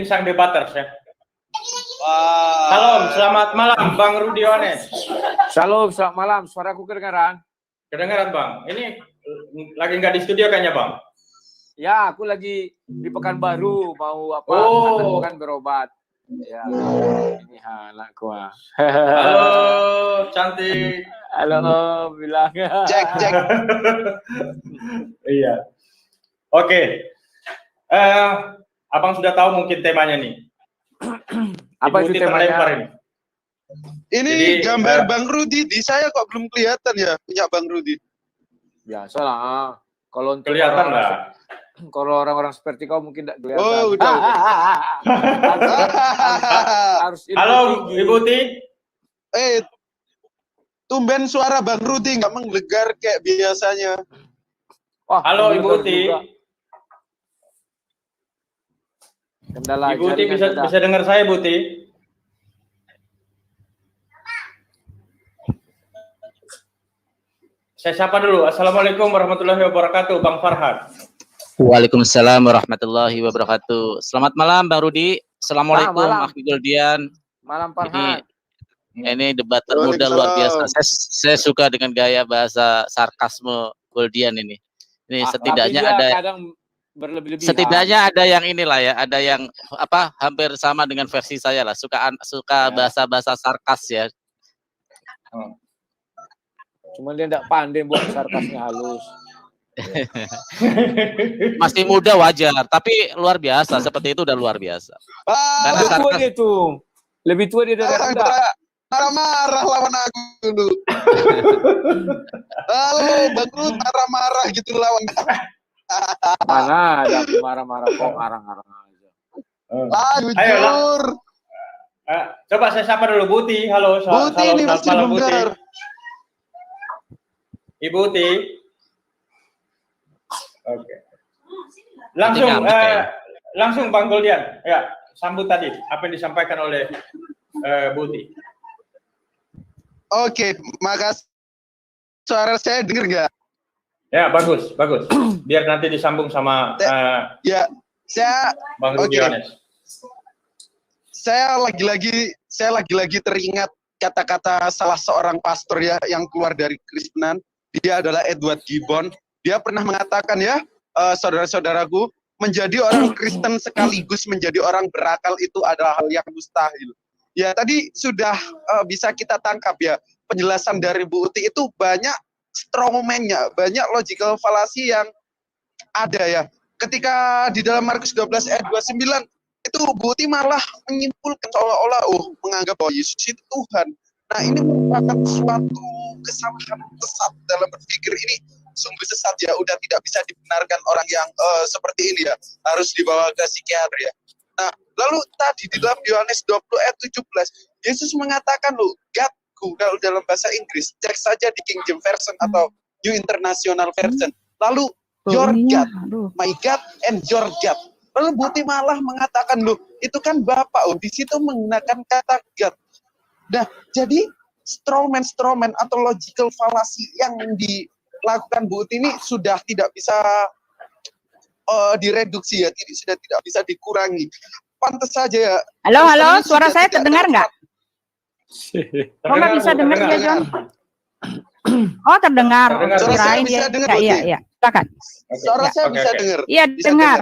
sang debaters ya. Wah. Salam, selamat malam Bang Rudi Yohanes. Shalom, selamat malam. Suaraku kedengaran? Kedengaran Bang. Ini lagi nggak di studio kayaknya Bang. Ya, aku lagi di Pekanbaru mau apa? Oh. Kan berobat. Ya, ini anakku. Halo, cantik. Halo, bilang. Cek. Iya. Oke. Abang sudah tahu mungkin temanya nih. Apa itu temanya? Ini Jadi, gambar Bang Rudi di saya kok belum kelihatan ya punya Bang Rudi. Biasalah. Kalau untuk kelihatan lah. Kalau orang-orang seperti kau mungkin tidak kelihatan. Oh, udah. Harus Halo, tinggi. Ibu Ti. Tumben suara Bang Rudi nggak menggelegar kayak biasanya. Wah, Halo Ibu Ti. Kendala Ibu Ti bisa dengar saya, Bu Ti? Saya sapa dulu. Assalamualaikum warahmatullahi wabarakatuh, Bang Farhan. Waalaikumsalam warahmatullahi wabarakatuh. Selamat malam Bang Rudi. Assalamualaikum Akhi Goldian. Malam Farhan. Ini debat termuda luar biasa. Saya suka dengan gaya bahasa sarkasme Goldian ini. Ini setidaknya ada kadang berlebih-lebihan. Setidaknya ada yang inilah ya, ada yang apa hampir sama dengan versi saya lah. Suka bahasa-bahasa sarkas ya. Cuma dia tidak pandai buat sarkasnya halus. Masih muda wajar, tapi luar biasa. Seperti itu udah luar biasa. Karena tua dia tuh. Lebih tua dia dari Anda. Marah-marah lawan aku dulu. Halo, Bang Rudi marah-marah gitu lawan. Mana ada marah-marah kok ngarang-ngarang aja. Jujur. Coba saya sapa dulu Bu Ti. Halo, Bu Ti ini masih belum dengar. Ibu Ti. Oke. Langsung Bang Goldian. Ya, sambut tadi apa yang disampaikan oleh Bu Ti. Oke, makasih. Suara saya dengar nggak? Ya, bagus. Biar nanti disambung sama ya, saya Bang Rudi Yohanes. Saya lagi-lagi teringat kata-kata salah seorang pastor ya yang keluar dari Kristenan. Dia adalah Edward Gibbon. Dia pernah mengatakan ya, saudara-saudaraku, menjadi orang Kristen sekaligus menjadi orang berakal itu adalah hal yang mustahil. Ya, tadi sudah bisa kita tangkap ya, penjelasan dari Bu Uti itu banyak strongman-nya, banyak logical fallacy yang ada ya. Ketika di dalam Markus 12 ayat 29 itu Bu Uti malah menyimpulkan seolah-olah menganggap bahwa Yesus itu Tuhan. Nah, ini merupakan suatu kesalahan sesat dalam berpikir. Ini sungguh sesat ya, udah tidak bisa dibenarkan orang yang seperti ini ya, harus dibawa ke psikiater ya. Nah, lalu tadi di dalam Yohanes 20 ayat 17 Yesus mengatakan Godku, kalau dalam bahasa Inggris cek saja di King James Version atau New International Version. Lalu your God, my God and your God. Lalu Buti malah mengatakan itu kan Bapak. Di situ menggunakan kata God. Nah, jadi strawman atau logical fallacy yang dilakukan Buti ini sudah tidak bisa direduksi ya, sudah tidak bisa dikurangi. Pantas saja ya. Halo, suara saya terdengar nggak? Kok nggak bisa dengar ya, John? Oh, terdengar. Suara saya bisa dengar. Iya. Silakan. Suara saya bisa dengar. Iya, dengar.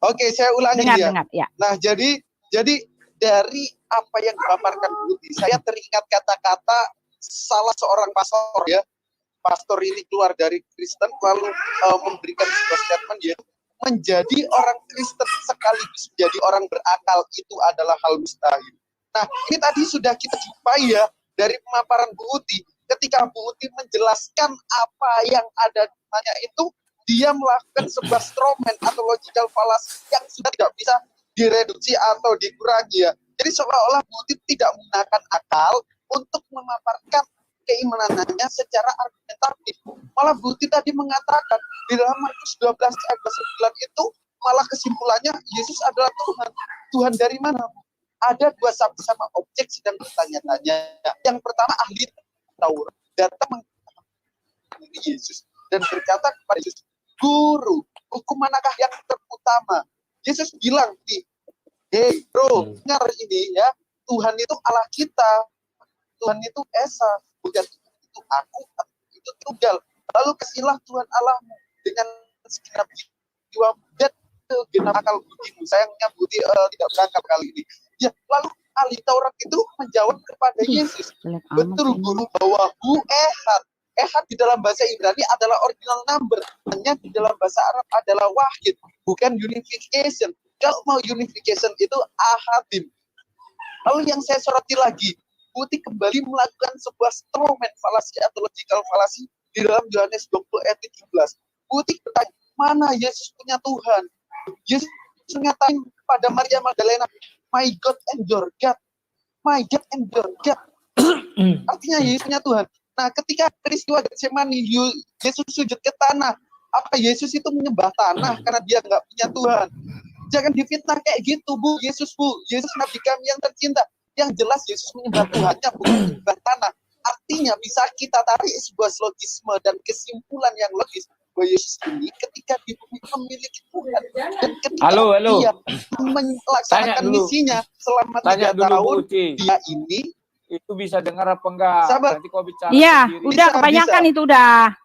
Oke, saya ulangi ya. Ya. Nah, jadi dari apa yang dipaparkan Budi, saya teringat kata-kata salah seorang pastor ya. Pastor ini keluar dari Kristen lalu memberikan sebuah statement ya, menjadi orang Kristen sekaligus menjadi orang berakal itu adalah hal mustahil. Nah, ini tadi sudah kita jumpai ya dari pemaparan Bu Uti. Ketika Bu Uti menjelaskan apa yang ada di mana itu, dia melakukan sebuah strawman atau logical fallacy yang sudah tidak bisa direduksi atau dikurangi ya. Jadi seolah-olah Bu Uti tidak menggunakan akal untuk memaparkan keimanannya secara argumentatif. Malah Bu Uti tadi mengatakan di dalam Markus 12 ayat 9 itu malah kesimpulannya Yesus adalah Tuhan. Tuhan dari mana? Ada dua sama objek sedang bertanya-tanya. Yang pertama ahli Taurat datang mengenai Yesus dan berkata kepada Yesus, Guru, hukum manakah yang terutama? Yesus bilang, Hei bro, dengar ini ya. Tuhan itu Allah kita. Tuhan itu Esa, bukan itu aku, itu tunggal. Lalu kasihlah Tuhan Allahmu dengan segenap jiwa dan segenap akal budimu. Sayangnya Budi tidak berangkat kali ini. Ya, lalu ahli Taurat itu menjawab kepada Yesus, betul guru, bahwa Ehad. Ehad di dalam bahasa Ibrani adalah original number, hanya di dalam bahasa Arab adalah wahid, bukan unification. Kalau mau unification itu ahadim. Lalu yang saya soroti lagi, Putih kembali melakukan sebuah strawman falasi atau logical falasi di dalam Yohanes 20 ayat 17. Putih bertanya, mana Yesus punya Tuhan? Yesus mengatakan kepada Maria Magdalena, my God and your God. My God and your God. Artinya Yesus punya Tuhan. Nah, ketika peristiwa Getsemani, Yesus sujud ke tanah. Apa Yesus itu menyembah tanah karena dia nggak punya Tuhan? Jangan difitnah kayak gitu, Bu. Yesus Nabi kami yang tercinta. Yang jelas Yesus menyembah Tuhannya, bukan menyembah tanah. Artinya bisa kita tarik sebuah logisme dan kesimpulan yang logis bahwa Yesus ini ketika di bumi memiliki Tuhan dan ketika dia melaksanakan misinya selama 3 tahun, dia ini itu bisa dengar apa enggak? Sabar. Nanti kau bicara Iya, sendiri. udah kebanyakan itu udah.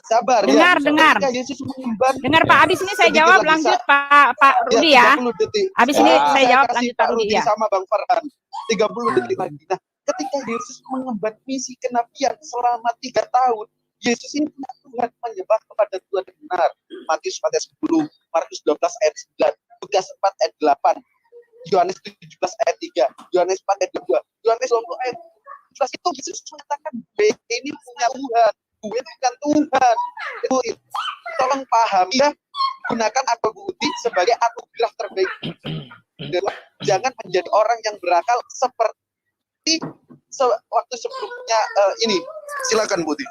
Sabar. Dengar, ya. dengar. Ketika Yesus mengemban, Dengar Pak, habis ini saya sedikit jawab lagi, lanjut Pak Rudi ya. 30 detik. Habis ini saya jawab kasih lanjut Pak Rudi ya. sama Bang Farhan. 30 detik lagi. Nah, ketika Yesus mengemban misi kenabian selama 3 tahun, Yesus ini punya Tuhan, menyembah kepada Tuhan yang benar. Matius 10, Markus 12 ayat 9, Lukas 4 ayat 8, Yohanes 17 ayat 3, Yohanes 4 ayat 2, Yohanes 20 ayat 11 itu Yesus mengatakan, gue ini punya Tuhan, gue bukan Tuhan. Itu, tolong pahami ya, gunakan akal budi sebagai anugerah terbaik. Jangan menjadi orang yang berakal seperti waktu sebelumnya ini. Silakan Budi.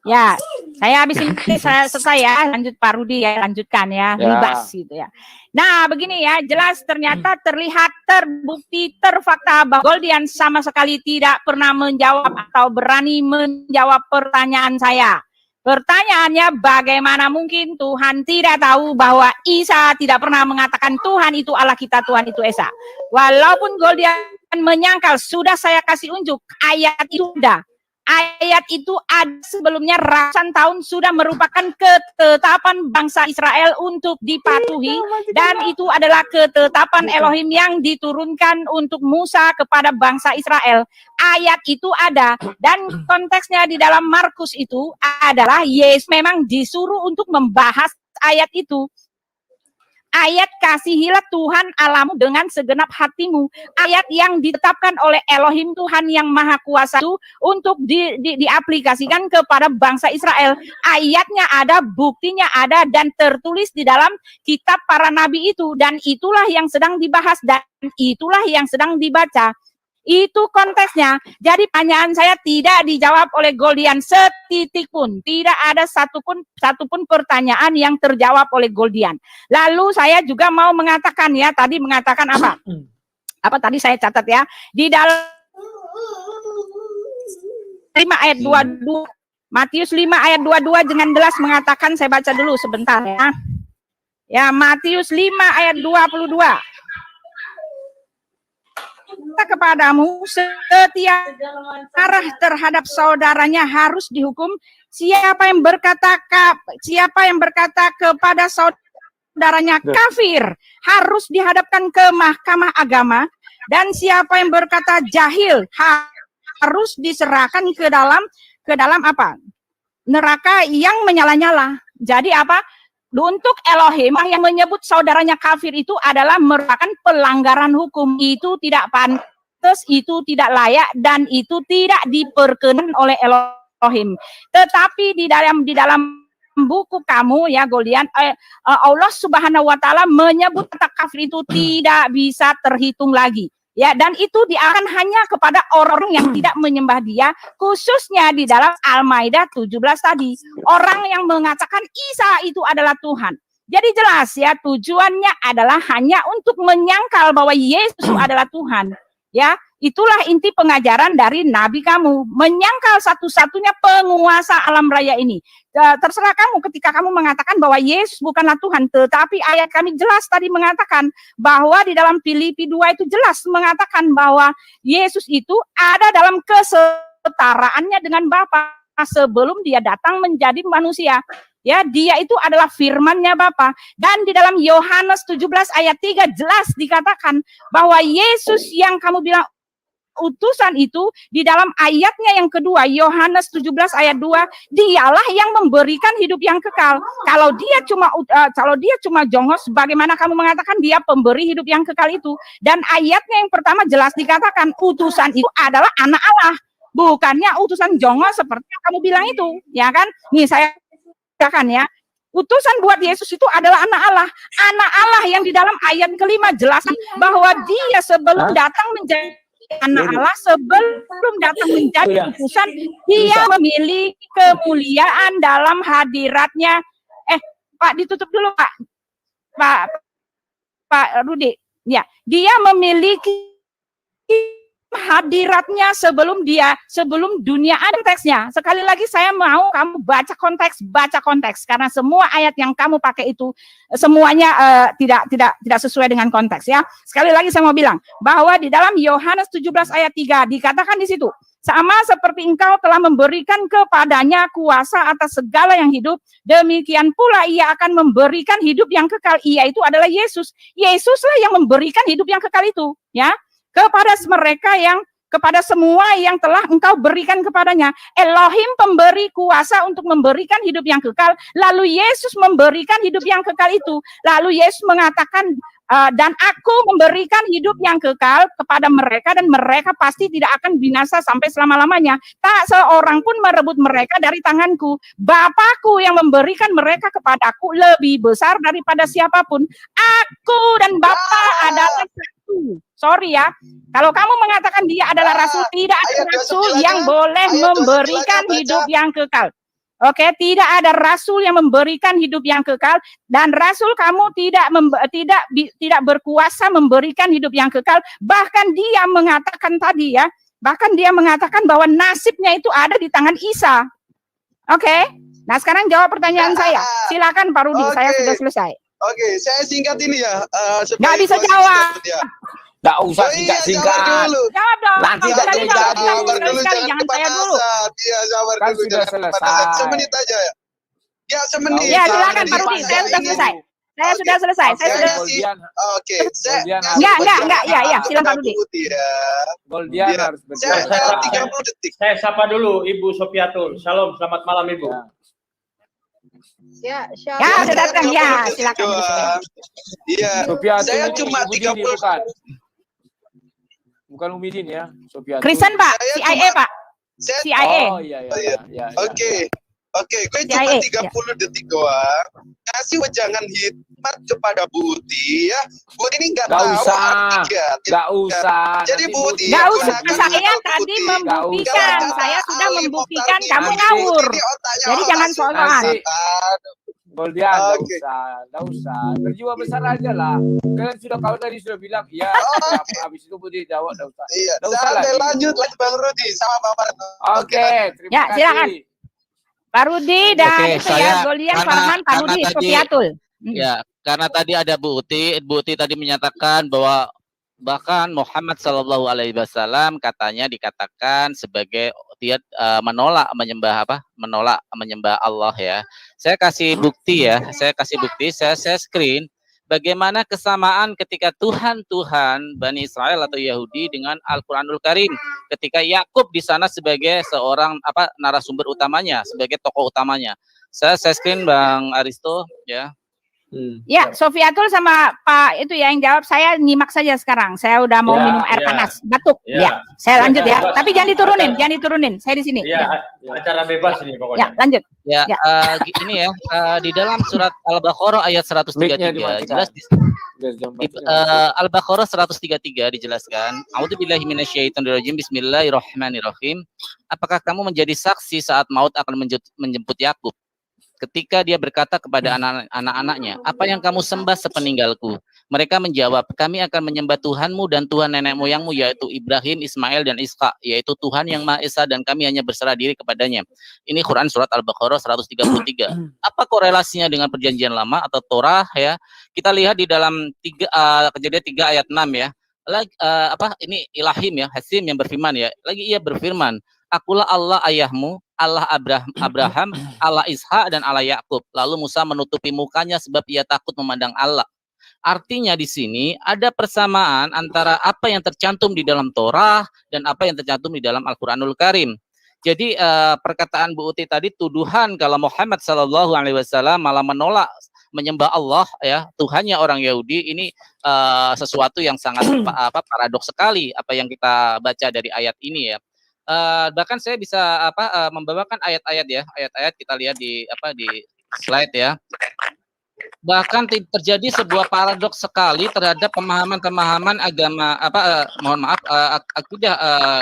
Ya, saya habis ini saya selesai ya, lanjut Pak Rudi ya, lanjutkan ya, bebas gitu ya. Nah, begini ya, jelas ternyata terlihat, terbukti, terfakta bahwa Goldian sama sekali tidak pernah menjawab atau berani menjawab pertanyaan saya. Pertanyaannya, bagaimana mungkin Tuhan tidak tahu bahwa Isa tidak pernah mengatakan Tuhan itu Allah kita, Tuhan itu Esa. Walaupun Goldian menyangkal, sudah saya kasih unjuk ayat itu sudah. Ayat itu ada sebelumnya ratusan tahun sudah merupakan ketetapan bangsa Israel untuk dipatuhi, dan itu adalah ketetapan Elohim yang diturunkan untuk Musa kepada bangsa Israel. Ayat itu ada, dan konteksnya di dalam Markus itu adalah Yesus memang disuruh untuk membahas ayat itu. Ayat kasihilah Tuhan Allahmu dengan segenap hatimu. Ayat yang ditetapkan oleh Elohim Tuhan yang Maha Kuasa itu untuk diaplikasikan kepada bangsa Israel. Ayatnya ada, buktinya ada, dan tertulis di dalam kitab para nabi itu. Dan itulah yang sedang dibahas dan itulah yang sedang dibaca. Itu konteksnya. Jadi pertanyaan saya tidak dijawab oleh Goldian setitik pun. Tidak ada satupun pertanyaan yang terjawab oleh Goldian. Lalu saya juga mau mengatakan ya, tadi mengatakan apa? Apa tadi saya catat ya? Di dalam 5 ayat 22, Matius 5 ayat 22 dengan jelas mengatakan, saya baca dulu sebentar ya. Ya, Matius 5 ayat 22. Kepadamu setiap marah terhadap saudaranya harus dihukum. Siapa yang berkata kepada saudaranya kafir harus dihadapkan ke mahkamah agama, dan siapa yang berkata jahil harus diserahkan ke dalam apa? Neraka yang menyala-nyala. Jadi apa? Untuk Elohim yang menyebut saudaranya kafir itu adalah merupakan pelanggaran hukum. Itu tidak pantas, itu tidak layak, dan itu tidak diperkenan oleh Elohim. Tetapi di dalam buku kamu ya Goldian, Allah Subhanahu wa taala menyebut kata kafir itu tidak bisa terhitung lagi. Ya, dan itu diarahkan hanya kepada orang yang tidak menyembah dia, khususnya di dalam Al-Maidah 17 tadi. Orang yang mengatakan Isa itu adalah Tuhan. Jadi jelas ya, tujuannya adalah hanya untuk menyangkal bahwa Yesus adalah Tuhan. Ya, Itulah inti pengajaran dari Nabi kamu. Menyangkal satu-satunya penguasa alam raya ini. Terserah kamu ketika kamu mengatakan bahwa Yesus bukanlah Tuhan. Tetapi ayat kami jelas tadi mengatakan bahwa di dalam Filipi 2 itu jelas mengatakan bahwa Yesus itu ada dalam kesetaraannya dengan Bapa sebelum dia datang menjadi manusia. Ya, dia itu adalah firman-Nya Bapa. Dan di dalam Yohanes 17 ayat 3 jelas dikatakan bahwa Yesus yang kamu bilang utusan itu di dalam ayatnya yang kedua Yohanes 17 ayat 2 dialah yang memberikan hidup yang kekal. Kalau dia cuma jongos, bagaimana kamu mengatakan dia pemberi hidup yang kekal itu? Dan ayatnya yang pertama jelas dikatakan utusan itu adalah anak Allah, bukannya utusan jongos seperti yang kamu bilang itu, ya kan? Nih saya katakan ya, utusan buat Yesus itu adalah anak Allah yang di dalam ayat kelima jelas bahwa dia sebelum datang menjadi anak Allah, sebelum datang menjadi utusan, dia memiliki kemuliaan dalam hadiratnya. Pak, ditutup dulu Pak Rudi. Ya, dia memiliki hadiratnya sebelum dunia ada. Teksnya sekali lagi saya mau kamu baca konteks karena semua ayat yang kamu pakai itu semuanya tidak sesuai dengan konteks ya. Sekali lagi saya mau bilang bahwa di dalam Yohanes 17 ayat 3 dikatakan di situ, sama seperti engkau telah memberikan kepadanya kuasa atas segala yang hidup, demikian pula ia akan memberikan hidup yang kekal. Ia itu adalah Yesus. Yesuslah yang memberikan hidup yang kekal itu ya, kepada semua yang telah engkau berikan kepadanya. Elohim pemberi kuasa untuk memberikan hidup yang kekal, lalu Yesus memberikan hidup yang kekal itu. Lalu Yesus mengatakan, dan aku memberikan hidup yang kekal kepada mereka dan mereka pasti tidak akan binasa sampai selama-lamanya. Tak seorang pun merebut mereka dari tanganku. Bapakku yang memberikan mereka kepadaku lebih besar daripada siapapun. Aku dan Bapa adalah satu. Sorry ya, kalau kamu mengatakan dia adalah rasul, tidak ada rasul yang boleh memberikan hidup yang kekal. Oke, tidak ada rasul yang memberikan hidup yang kekal, dan rasul kamu tidak berkuasa memberikan hidup yang kekal. Bahkan dia mengatakan tadi ya, bahwa nasibnya itu ada di tangan Isa. Oke, nah sekarang jawab pertanyaan saya. Silakan Pak Rudi, saya sudah selesai. Oke, saya singkat ini ya. Nggak bisa jawab. Nggak usah singkat-singkat. Jawab dong. Nanti tak Sekali, jadi. jangan saya dulu. Iya, sabar Kan dulu. sudah Jangan selesai. kepanasan. Semenit aja ya. Ya, semenit. Ya, silakan Jadi, Pak Rudi, saya sudah selesai. Saya sudah selesai. Saya sudah. Oke, Enggak, ya, silakan Pak Rudi. Goldian Ya. harus Saya berjaya. 30 detik. Saya sapa dulu Ibu Sofiatul. Shalom, selamat malam Ibu. Ya, sudah datang ya, silakan. Iya. Sofiatul Saya ini cuma Ibu Dini, 30. bukan Umidin ya, Sofiatul. Kristen Pak, CIA Pak, Saya CIA. Oh iya. Oke, gue cuma CIA, 30 detik doang. Kasih wejangan hikmat kepada Budi ya. Gue ini nggak Nggak tahu usah. artinya. Nggak usah. Jadi Nanti Budi, Nggak ya, usah, gunakan saya untuk tadi Budi. membuktikan, Kalau saya kata sudah Ali membuktikan Mokhtar kamu ini, ngawur. Budi ini otaknya Jadi orang jangan Sunda. soal. Nanti Goldian, nggak Oke. usah. Berjiwa besar aja lah. Kalian kau tadi sudah bilang, ya. Habis itu Budi jawab, nggak usah. Iya, Nggak usah santai, lagi. lanjut lagi Bang Rudi sama Bang Marno. Oke, terima Ya, kasih. silakan. Pak Rudi dan Oke, itu ya, saya- Golian, karena- Farhan, Pak karena Rudi, tadi- Sofiatul. Ya, karena tadi ada Bu Uti tadi menyatakan bahwa bahkan Muhammad Shallallahu Alaihi Wasallam dikatakan sebagai dia menolak menyembah Allah ya. Saya kasih bukti, saya screen bagaimana kesamaan ketika Tuhan Bani Israel atau Yahudi dengan Al-Qur'anul Karim, ketika Yakub di sana sebagai seorang narasumber utamanya, sebagai tokoh utamanya. Saya screen Bang Aristo ya. Ya, Sofiatul sama Pak itu ya yang jawab. Saya nyimak saja sekarang. Saya udah mau Ya, minum air ya. panas, batuk. Ya. Ya, saya lanjut ya. Bebas. Tapi jangan diturunin. Saya di sini. Iya, acara bebas ini Ya, pokoknya. lanjut. Ya, Ya. Ini ya di dalam surat Al-Baqarah ayat 133 Mic-nya jelas Al-Baqarah 133 dijelaskan. A'udzubillahi minasyaitonirrajim. Bismillahirrahmanirrahim. Apakah kamu menjadi saksi saat maut akan menjemput Yakub? Ketika dia berkata kepada anak-anaknya, apa yang kamu sembah sepeninggalku? Mereka menjawab, kami akan menyembah Tuhanmu dan Tuhan nenek moyangmu, yaitu Ibrahim, Ismail, dan Ishak, yaitu Tuhan yang Maha Esa dan kami hanya berserah diri kepadanya. Ini Quran surat Al-Baqarah 133. Apa korelasinya dengan perjanjian lama atau Torah ya? Kita lihat di dalam Kejadian 3 ayat 6 ya. Ini Ilahim ya, Hasim yang berfirman ya. Lagi ia berfirman, akulah Allah ayahmu, Allah Abraham, Allah Ishak dan Allah Yakub. Lalu Musa menutupi mukanya sebab ia takut memandang Allah. Artinya di sini ada persamaan antara apa yang tercantum di dalam Torah dan apa yang tercantum di dalam Al-Qur'anul Karim. Jadi perkataan Bu Uti tadi, tuduhan kalau Muhammad SAW malah menolak menyembah Allah ya, Tuhannya orang Yahudi, ini sesuatu yang sangat paradoks sekali apa yang kita baca dari ayat ini ya. Bahkan saya bisa membawakan ayat-ayat ya, ayat-ayat kita lihat di slide ya. Bahkan terjadi sebuah paradoks sekali terhadap pemahaman agama akidah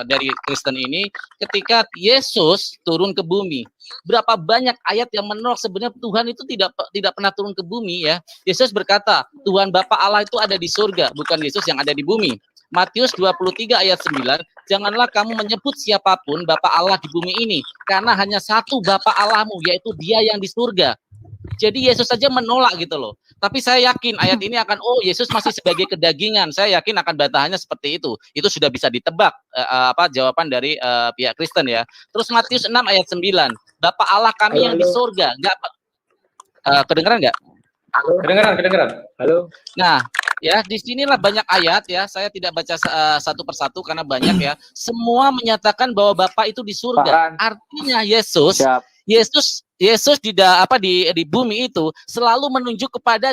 dari Kristen ini ketika Yesus turun ke bumi. Berapa banyak ayat yang menolak sebenarnya Tuhan itu tidak pernah turun ke bumi ya. Yesus berkata, Tuhan Bapa Allah itu ada di surga, bukan Yesus yang ada di bumi. Matius 23 ayat 9, janganlah kamu menyebut siapapun Bapa Allah di bumi ini, karena hanya satu Bapa Allahmu, yaitu Dia yang di surga. Jadi Yesus saja menolak gitu loh. Tapi saya yakin ayat ini akan, Yesus masih sebagai kedagingan. Saya yakin akan bantahannya seperti itu. Itu sudah bisa ditebak jawaban dari pihak Kristen ya. Terus Matius 6 ayat 9, Bapa Allah kami yang di surga. Kedengeran nggak? Kedengeran. Halo. Nah, ya disinilah banyak ayat ya. Saya tidak baca satu persatu karena banyak ya. Semua menyatakan bahwa Bapa itu di surga. Artinya Yesus di bumi itu selalu menunjuk kepada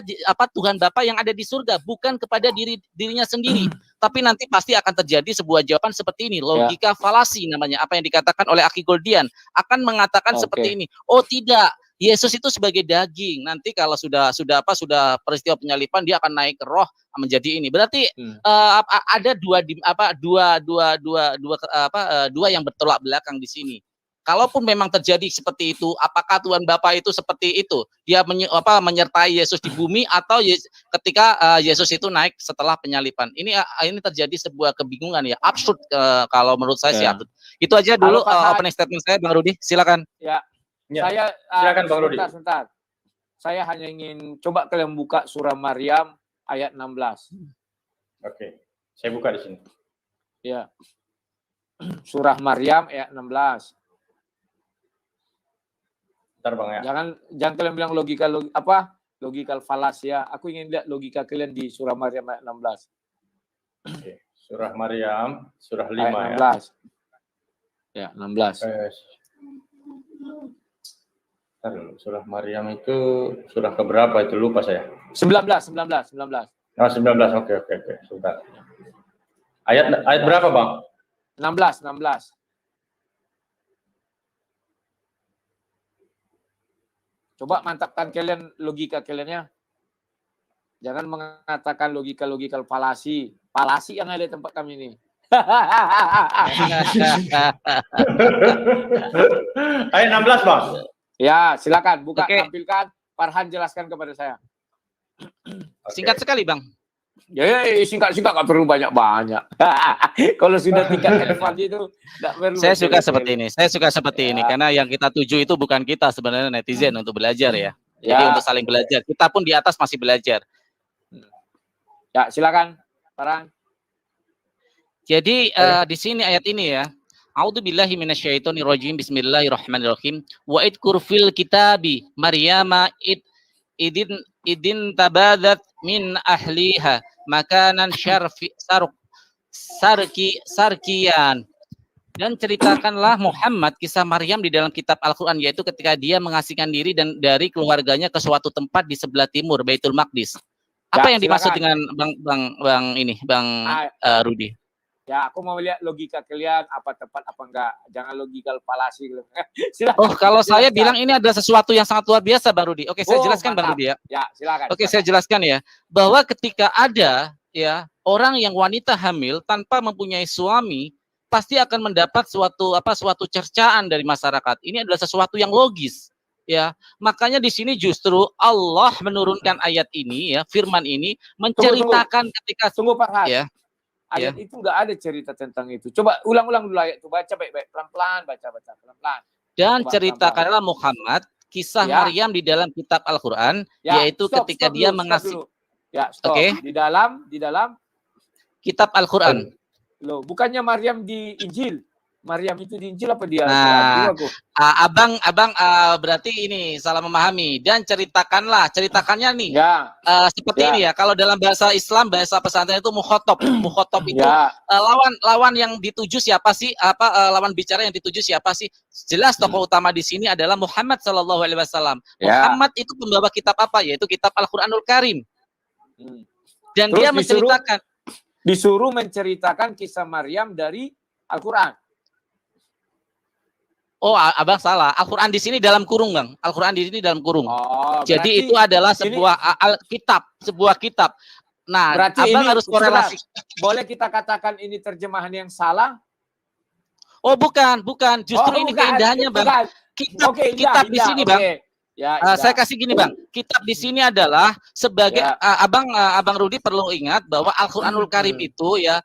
Tuhan Bapa yang ada di surga, bukan kepada dirinya sendiri. Tapi nanti pasti akan terjadi sebuah jawaban seperti ini, logika falasi namanya, apa yang dikatakan oleh Aki Goldian akan mengatakan seperti ini. Oh tidak, Yesus itu sebagai daging. Nanti kalau sudah peristiwa penyalipan dia akan naik ke roh menjadi ini. Berarti ada dua yang bertolak belakang di sini. Kalaupun memang terjadi seperti itu, apakah Tuhan Bapa itu seperti itu? Dia menyertai Yesus di bumi atau ketika Yesus itu naik setelah penyalipan? Ini terjadi sebuah kebingungan ya, absurd kalau menurut saya sih absurd. Itu aja dulu opening statement saya, Bang Rudi. Silakan. Ya. Saya silakan Bang Rudi. Sebentar. Saya hanya ingin coba kalian buka surah Maryam ayat 16. Oke. Saya buka di sini. Ya. Surah Maryam ayat 16. Bentar Bang ya. Jangan kalian bilang logikal falas ya. Aku ingin lihat logika kalian di surah Maryam ayat 16. Oke. Surah Maryam, surah 5 ayat 16. Ya, 16. Surah Maryam itu surah keberapa itu lupa saya. 19. Oh, 19. Oke. Sebentar. Ayat berapa, Bang? 16. Coba mantapkan kalian logika kaliannya. Jangan mengatakan logikal falasi. Falasi yang ada di tempat kami ini. Ayat 16, Bang. Ya, silakan buka, tampilkan. Farhan jelaskan kepada saya. Singkat sekali, Bang. Ya, singkat nggak perlu banyak-banyak. Kalau sudah tingkat elevasi itu nggak perlu. Saya suka seperti ini karena yang kita tuju itu bukan kita sebenarnya, netizen untuk belajar ya. Jadi untuk saling belajar. Kita pun di atas masih belajar. Ya, silakan, Farhan. Jadi di sini ayat ini ya. A'udzubillahi minasyaitonirrajim. Bismillahirrahmanirrahim. Wa idkur fil kitabi Maryama idin tabadat min ahliha makanan sarkian. Dan ceritakanlah Muhammad kisah Maryam di dalam kitab Al-Quran, yaitu ketika dia mengasingkan diri dan dari keluarganya ke suatu tempat di sebelah timur Baitul Maqdis. Apa yang dimaksud dengan Bang Rudi? Ya, aku mau lihat logika kalian apa tepat apa enggak. Jangan logikal falasi. Kalau saya bilang ini adalah sesuatu yang sangat luar biasa, Bang Rudi. Oke, saya jelaskan, mantap. Bang Rudi ya. Ya, silakan. Oke, saya jelaskan ya, bahwa ketika ada ya orang yang wanita hamil tanpa mempunyai suami, pasti akan mendapat suatu cercaan dari masyarakat. Ini adalah sesuatu yang logis. Ya, makanya di sini justru Allah menurunkan ayat ini ya, firman ini menceritakan ketika Tunggu Pak Has. ya, Ayat itu nggak ada cerita tentang itu. Coba ulang-ulang dulu ayat itu, baca baik-baik, pelan-pelan, baca pelan-pelan. dan Coba ceritakanlah Muhammad kisah Ya. Maryam di dalam kitab Al-Qur'an, Ya, yaitu stop ketika dia dulu, mengasih stop dulu. Ya, stop. Oke. Di dalam kitab Al-Qur'an. loh, bukannya Maryam di Injil. Maryam itu di Injil apa dia? Nah, abang berarti ini salah memahami. Dan ceritakannya nih Ya, seperti Ya. ini ya. Kalau dalam bahasa Islam, bahasa pesantren itu mukhotob. Mukhotob itu ya. lawan yang dituju siapa sih? Lawan bicara yang dituju siapa sih? Jelas tokoh utama di sini adalah Muhammad Sallallahu Alaihi Wasallam. Ya. Muhammad itu pembawa kitab apa? Yaitu kitab Al-Qur'anul Karim. Dan Terus dia menceritakan disuruh menceritakan kisah Maryam dari Al-Qur'an. Oh, abang salah. Al-Quran di sini dalam kurung, bang. Al-Quran di sini dalam kurung. Oh, jadi itu adalah sebuah kitab. Nah, berarti abang ini harus korelasi. Boleh kita katakan ini terjemahan yang salah? Oh, bukan. Justru ini keindahannya, bang. Kitab di sini, bang. Ya, saya kasih gini, bang. Kitab di sini adalah sebagai abang Rudi perlu ingat bahwa Al-Quranul Karim itu ya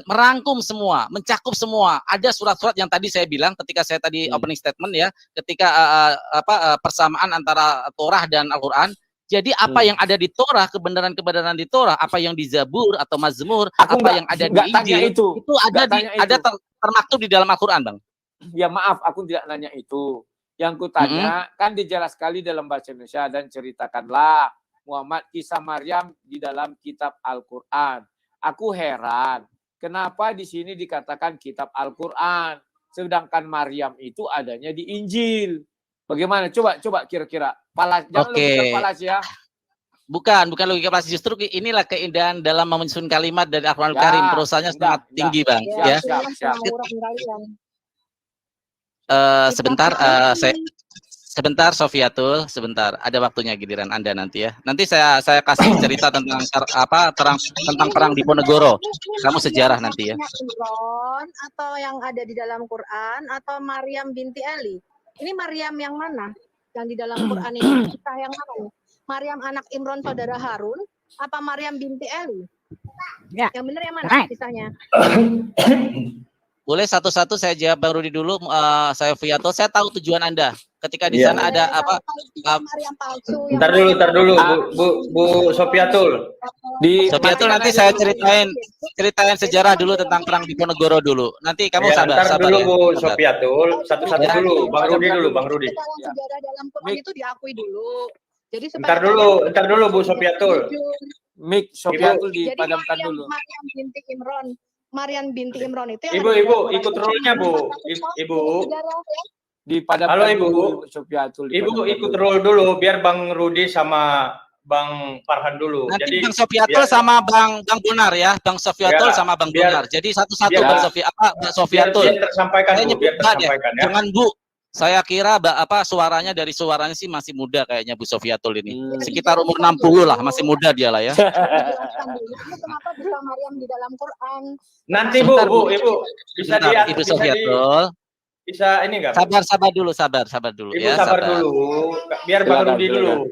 merangkum semua, mencakup semua. Ada surat-surat yang tadi saya bilang ketika saya tadi opening statement ya, ketika persamaan antara Torah dan Al-Quran. Jadi apa yang ada di Torah, kebenaran-kebenaran di Torah, apa yang di Zabur atau Mazmur, yang ada di Injil, itu ada termaktub di dalam Al-Quran, bang. Ya maaf, aku tidak nanya itu. Yang kutanya kan dijelas sekali dalam bahasa Indonesia dan ceritakanlah Muhammad kisah Maryam di dalam kitab Al-Quran. Aku heran, kenapa di sini dikatakan kitab Al-Quran, sedangkan Maryam itu adanya di Injil. Bagaimana? Coba kira-kira. Jangan logika falas ya. Bukan logika falas. Justru inilah keindahan dalam menyusun kalimat dari Al-Quran Karim. Prosanya sangat tinggi, bang. Siap. Sebentar Sofiatul, sebentar. Ada waktunya giliran Anda nanti ya. Nanti saya kasih cerita tentang tentang perang Diponegoro. Kamu sejarah nanti ya. Imron atau yang ada di dalam Quran atau Maryam binti Ali? Ini Maryam yang mana? Yang di dalam Quran ini kisah yang mana? Maryam anak Imron saudara Harun apa Maryam binti Ali? Ya. Yang benar yang mana kisahnya? Boleh satu-satu saya jawab, Bang Rudi dulu. Saya Fiato, saya tahu tujuan Anda. Ketika di sana ada apa? Ntar dulu, Bu Sofiatul. Sofiatul nanti saya ceritain sejarah dulu tentang perang Diponegoro dulu. Nanti kamu sabar dulu ya. Bu Sofiatul, satu-satu dulu. Bang Rudi. Sejarah dalam Quran itu diakui dulu. Jadi ntar dulu Bu Sofiatul. Mik Sofiatul dipadamkan dulu. Maryam binti Imron itu yang Ibu ikut role-nya, Bu. Ibu. Dipadamkan. Halo Ibu. Sofiatul. Ibu ikut role dulu biar Bang Rudi sama Bang Farhan dulu. Nanti Jadi Bang Sofiatul sama Bang Bonar ya. Bang Sofiatul sama Bang Bonar. Jadi satu-satu Bang Sofiatul. Biar tersampaikan Bu, biar tersampaikan ya. Jangan Bu. Saya kira suaranya sih masih muda kayaknya Bu Sofiatul ini. Sekitar umur 60 lah, masih muda dia lah ya. Kenapa bisa Maryam di dalam Quran? Nanti Bu, Ibu bisa lihat Ibu Sofiatul. Bisa ini enggak? Sabar dulu Ibu ya. Sabar dulu. Biar Bang Rudi dulu.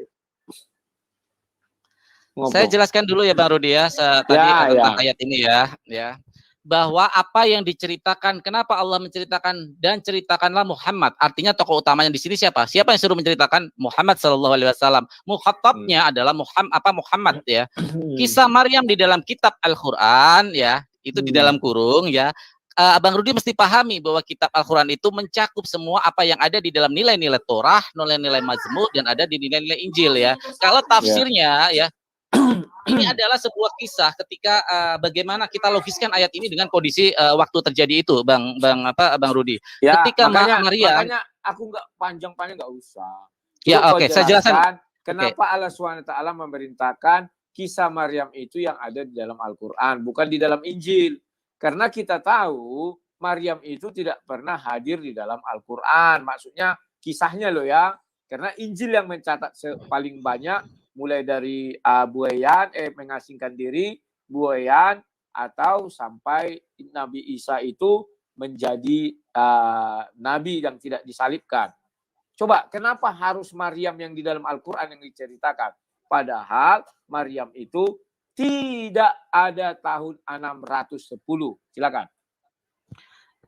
Saya jelaskan dulu ya Bang Rudi ya. Tadi tentang ayat ini ya. Bahwa apa yang diceritakan, kenapa Allah menceritakan dan ceritakanlah Muhammad. Artinya tokoh utamanya di sini siapa? Siapa yang suruh menceritakan? Muhammad Sallallahu Alaihi Wasallam. Mukhatabnya adalah Muhammad ya. Kisah Maryam di dalam kitab Al-Quran ya, itu di dalam kurung ya. Abang Rudi mesti pahami bahwa kitab Al-Quran itu mencakup semua apa yang ada di dalam nilai-nilai Torah, nilai-nilai Mazmur, dan ada di nilai-nilai Injil ya. Kalau tafsirnya ya, ini adalah sebuah kisah ketika bagaimana kita logiskan ayat ini dengan kondisi waktu terjadi itu, Bang Rudi. Ya, ketika Maryam, makanya aku nggak panjang-panjang nggak usah. Ya, oke, saya jelaskan. Kenapa Allah SWT memerintahkan kisah Maryam itu yang ada di dalam Al-Quran, bukan di dalam Injil. Karena kita tahu Maryam itu tidak pernah hadir di dalam Al-Quran. Maksudnya kisahnya loh ya. Karena Injil yang mencatat paling banyak, mulai dari buayan, mengasingkan diri, buayan, atau sampai Nabi Isa itu menjadi nabi yang tidak disalibkan. Coba, kenapa harus Maryam yang di dalam Al-Quran yang diceritakan? Padahal Maryam itu tidak ada tahun 610. Silakan.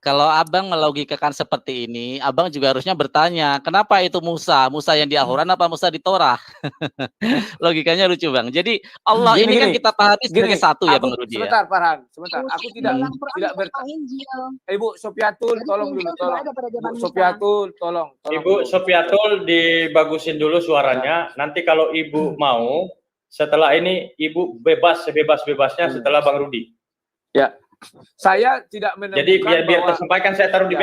Kalau abang melogikakan seperti ini, abang juga harusnya bertanya, kenapa itu Musa? Musa yang di Al-Quran apa Musa di Torah? Logikanya lucu bang. Jadi Allah ini kan kita pahami sebagai satu ya bang Rudi ya. Sebentar Farhan, sebentar. Aku Dalam Quran tidak Injil. Ibu Sofiatul, Dan tolong Injil dulu, tidak tolong. ada pada zaman Bu Musa. Sofiatul, tolong. Ibu Sofiatul dibagusin dulu suaranya. Nanti kalau Ibu mau, setelah ini Ibu bebas sebebas-bebasnya setelah Bang Rudi. Ya. Saya tidak menemukan. Jadi biar tersampaikan, saya taruh di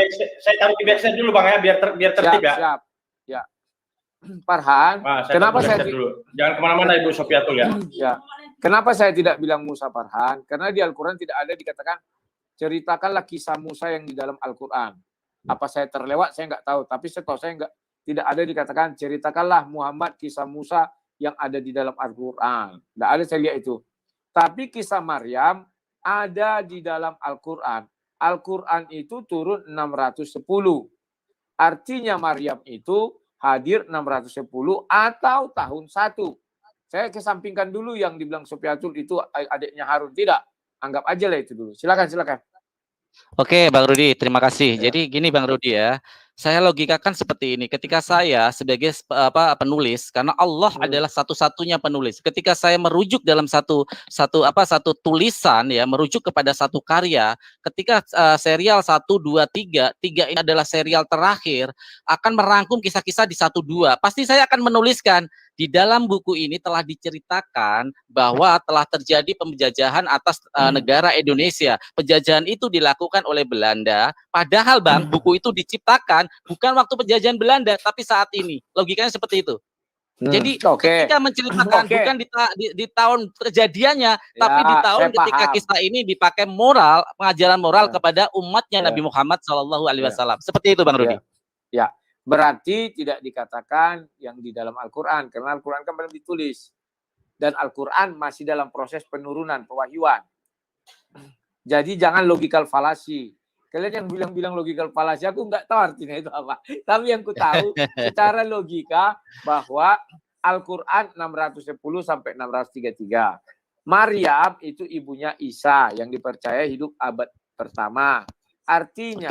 backstage dulu Bang ya, biar tertib ya. Siap. Ya. Farhan, kenapa saya dulu? Jangan kemana-mana Ibu Sofiatul ya. Ya. Kenapa saya tidak bilang Musa, Farhan? Karena di Al-Quran tidak ada dikatakan ceritakanlah kisah Musa yang di dalam Al-Quran. Apa saya terlewat? Saya nggak tahu. Tapi setahu saya tidak ada dikatakan ceritakanlah Muhammad kisah Musa yang ada di dalam Al-Quran. Tidak ada saya lihat itu. Tapi kisah Maryam ada di dalam Al-Quran. Al-Quran itu turun 610. Artinya Maryam itu hadir 610 atau tahun 1. Saya kesampingkan dulu yang dibilang Sofiatul itu adiknya Harun. Tidak. Anggap aja lah itu dulu. Silakan. Oke, Bang Rudi, terima kasih. Ya. Jadi gini Bang Rudi ya, saya logikakan seperti ini. Ketika saya sebagai penulis, karena Allah adalah satu-satunya penulis. Ketika saya merujuk dalam satu tulisan ya, merujuk kepada satu karya, ketika serial 1, 2, 3 ini adalah serial terakhir, akan merangkum kisah-kisah di 1, 2. Pasti saya akan menuliskan di dalam buku ini telah diceritakan bahwa telah terjadi penjajahan atas negara Indonesia. Penjajahan itu dilakukan oleh Belanda. Padahal Bang, buku itu diciptakan bukan waktu penjajahan Belanda, tapi saat ini. Logikanya seperti itu. Jadi ketika menceritakan bukan di tahun kejadiannya, tapi di tahun ketika kisah ini dipakai moral, pengajaran moral kepada umatnya Nabi Muhammad SAW. Seperti itu Bang Rudi. Ya. Berarti tidak dikatakan yang di dalam Al-Quran. Karena Al-Quran kan belum ditulis. Dan Al-Quran masih dalam proses penurunan, pewahyuan. Jadi jangan logical fallacy. Kalian yang bilang-bilang logical fallacy, aku nggak tahu artinya itu apa. Tapi yang ku tahu secara logika bahwa Al-Quran 610 sampai 633. Maryam itu ibunya Isa yang dipercaya hidup abad pertama. Artinya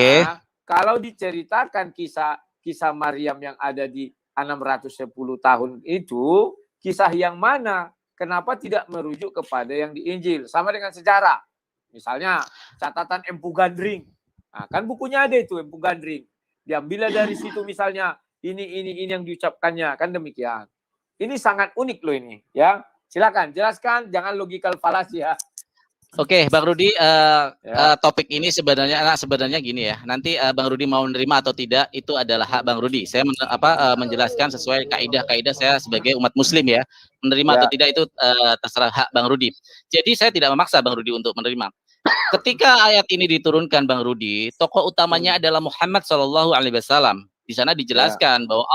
kalau diceritakan kisah Maryam yang ada di 610 tahun itu, kisah yang mana? Kenapa tidak merujuk kepada yang di Injil? Sama dengan sejarah. Misalnya catatan Empu Gandring. Nah, kan bukunya ada itu Empu Gandring. Diambil dari situ misalnya ini yang diucapkannya, kan demikian. Ini sangat unik loh ini, ya. Silakan jelaskan, jangan logical fallacy ya. Oke, Bang Rudi, topik ini sebenarnya gini ya. Nanti Bang Rudi mau menerima atau tidak itu adalah hak Bang Rudi. Saya menjelaskan sesuai kaidah-kaidah saya sebagai umat Muslim ya. Menerima atau tidak itu terserah hak Bang Rudi. Jadi saya tidak memaksa Bang Rudi untuk menerima. Ketika ayat ini diturunkan Bang Rudi, tokoh utamanya adalah Muhammad SAW. Di sana dijelaskan bahwa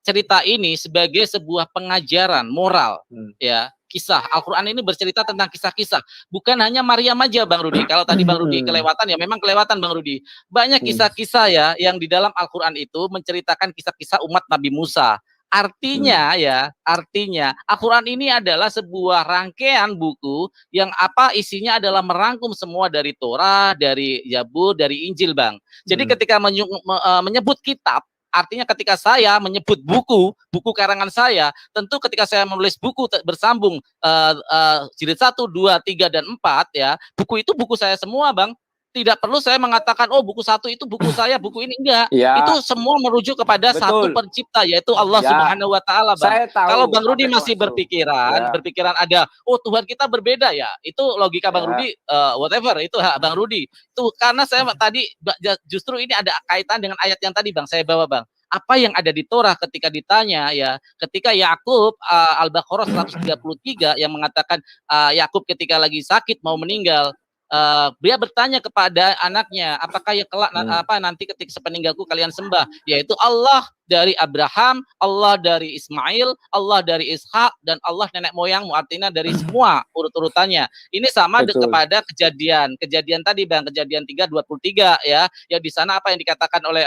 cerita ini sebagai sebuah pengajaran moral ya. Kisah Al-Quran ini bercerita tentang kisah-kisah, bukan hanya Maryam aja Bang Rudi. Kalau tadi Bang Rudi kelewatan ya memang kelewatan Bang Rudi. Banyak kisah-kisah ya yang di dalam Al-Quran itu menceritakan kisah-kisah umat Nabi Musa. Artinya Al-Quran ini adalah sebuah rangkaian buku yang isinya adalah merangkum semua dari Torah, dari Zabur, dari Injil Bang. Jadi ketika menyebut kitab, artinya ketika saya menyebut buku karangan saya, tentu ketika saya menulis buku bersambung jilid 1, 2, 3, dan 4 ya, buku itu buku saya semua Bang. Tidak perlu saya mengatakan buku 1 itu buku saya, buku ini enggak. Itu semua merujuk kepada satu pencipta yaitu Allah Subhanahu wa taala Bang. Kalau Bang Rudi masih berpikiran ada Tuhan kita berbeda ya. Itu logika Bang Rudi whatever, itu hak Bang Rudi. Itu karena saya tadi justru ini ada kaitan dengan ayat yang tadi Bang saya bawa Bang. Apa yang ada di Torah ketika ditanya ya, ketika Yakub Al-Baqarah 133 yang mengatakan Yakub ketika lagi sakit mau meninggal, dia bertanya kepada anaknya, apakah ya kelak nanti ketika sepeninggalku kalian sembah, yaitu Allah dari Abraham, Allah dari Ismail, Allah dari Ishak, dan Allah nenek moyangmu, artinya dari semua urut-urutannya. Ini sama kepada kejadian tadi Bang, kejadian 3:23 ya. Ya di sana apa yang dikatakan oleh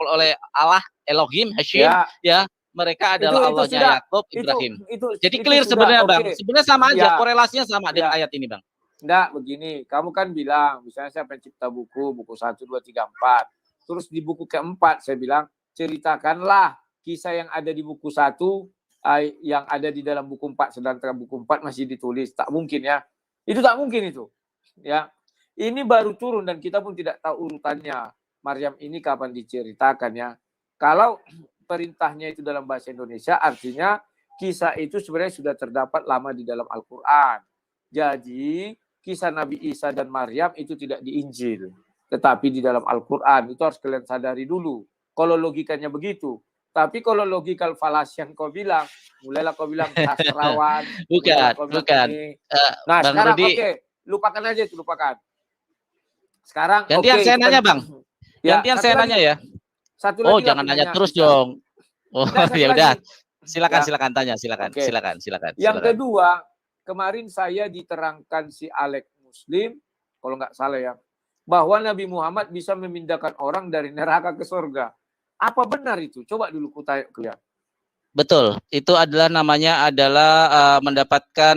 oleh Allah Elohim Hashim ya, mereka adalah Allahnya Yakub, Ibrahim. Jadi clear sebenarnya Bang. Sebenarnya sama aja, korelasinya sama dengan ayat ini Bang. Enggak, begini, kamu kan bilang, misalnya saya pencipta buku 1, 2, 3, 4. Terus di buku keempat saya bilang, ceritakanlah kisah yang ada di buku 1, yang ada di dalam buku 4, sedangkan buku 4 masih ditulis. Tak mungkin ya. Itu tak mungkin itu. Ya. Ini baru turun dan kita pun tidak tahu urutannya. Maryam ini kapan diceritakan ya. Kalau perintahnya itu dalam bahasa Indonesia, artinya kisah itu sebenarnya sudah terdapat lama di dalam Al-Quran. Jadi, kisah Nabi Isa dan Maryam itu tidak di Injil, tetapi di dalam Al-Quran. Itu harus kalian sadari dulu. Kalau logikanya begitu. Tapi kalau logikal falas yang kau bilang, mulailah kau bilang sastrawan. Bukan. Nah, Bang sekarang Rudi, lupakan aja itu, lupakan. Sekarang gantian saya nanya Bang. Gantian saya nanya ya. Satu lagi jangan nanya terus dong. Ya udah. Silakan tanya, silakan. Yang kedua, kemarin saya diterangkan si Alex Muslim, kalau nggak salah ya, bahwa Nabi Muhammad bisa memindahkan orang dari neraka ke surga. Apa benar itu? Coba dulu kutanya kalian. Betul. Itu namanya mendapatkan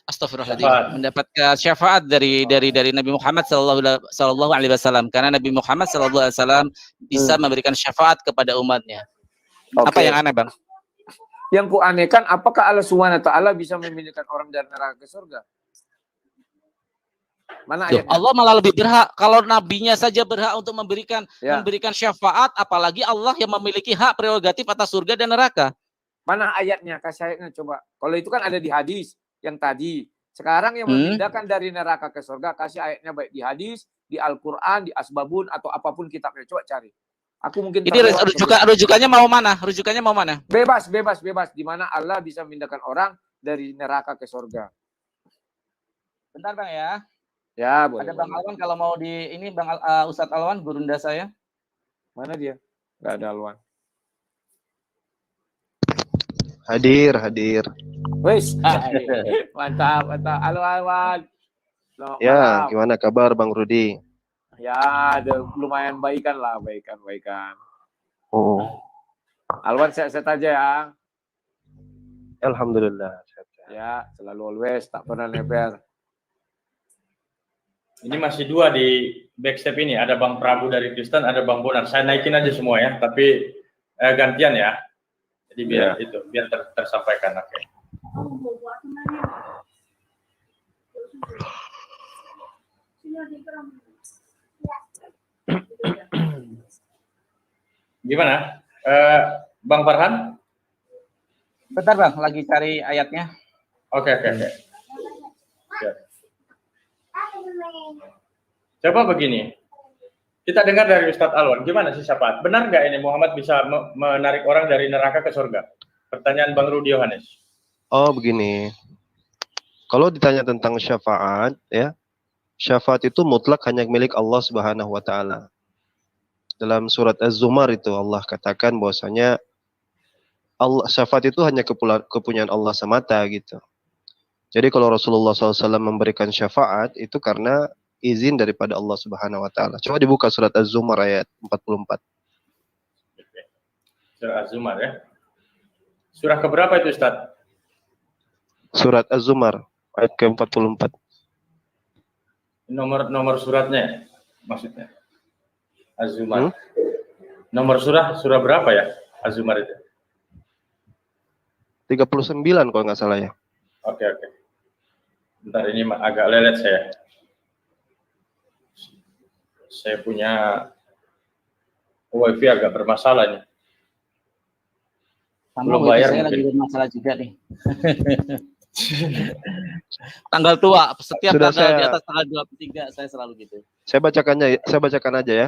Astagfirullahaladzim, mendapatkan syafaat dari Nabi Muhammad sallallahu alaihi wasallam, karena Nabi Muhammad sallallahu alaihi wasallam bisa memberikan syafaat kepada umatnya. Apa yang aneh, Bang? Yang kuanehkan, apakah Allah Subhanahu wa taala bisa memindahkan orang dari neraka ke surga? Mana ayatnya? Allah malah lebih berhak. Kalau nabinya saja berhak untuk memberikan syafaat, apalagi Allah yang memiliki hak prerogatif atas surga dan neraka. Mana ayatnya? Kasih ayatnya coba. Kalau itu kan ada di hadis yang tadi. Sekarang yang memindahkan dari neraka ke surga, kasih ayatnya baik di hadis, di Al-Quran, di Asbabun, atau apapun kitabnya. Coba cari. Aku mungkin ini rujukannya mau mana? Rujukannya mau mana? Bebas. Di mana Allah bisa memindahkan orang dari neraka ke surga. Bentar Bang ya. Ya, boleh. Ada Bang Alwan kalau mau ini Bang Ustadz Alwan, gurunda saya. Mana dia? Enggak ada Alwan. Hadir. Wes. Mantap. Halo Alwan. Ya, gimana kabar Bang Rudi? Ya, lumayan baikan lah, baikan. Oh. Alwan sehat-sehat aja ya. Alhamdulillah. Ya, selalu always, tak pernah neper. Ini masih 2 di backstep ini. Ada Bang Prabu dari Kristen, ada Bang Bonar. Saya naikin aja semua ya, tapi gantian ya. Jadi biar tersampaikan. Oke. Gimana? Bang Farhan? Bentar Bang, lagi cari ayatnya. Oke. Coba begini, kita dengar dari Ustadz Alwan, gimana sih syafaat? Benar nggak ini Muhammad bisa menarik orang dari neraka ke surga? Pertanyaan Bang Rudi Yohanes. Oh begini, kalau ditanya tentang syafaat, ya, syafaat itu mutlak hanya milik Allah Subhanahu Wa Taala. Dalam surat Az-Zumar itu Allah katakan bahwasanya syafaat itu hanya kepunyaan Allah semata gitu. Jadi kalau Rasulullah SAW memberikan syafaat itu karena izin daripada Allah Subhanahu Wa Taala. Coba dibuka surat Az-Zumar ayat 44. Surah Az-Zumar ya. Surah keberapa itu Ustaz? Surat Az-Zumar ayat ke-44. Nomor suratnya maksudnya. Az-Zumar. Nomor surah berapa ya? Az-Zumar itu. 39 kalau nggak salah ya. Oke. Bentar ini agak lelet saya. Saya punya WiFi agak bermasalah nih. Belum bayar saya lagi bermasalah juga nih. Tanggal tua, setiap Sudah tanggal di atas tanggal 23 saya selalu gitu. Saya bacakan aja ya.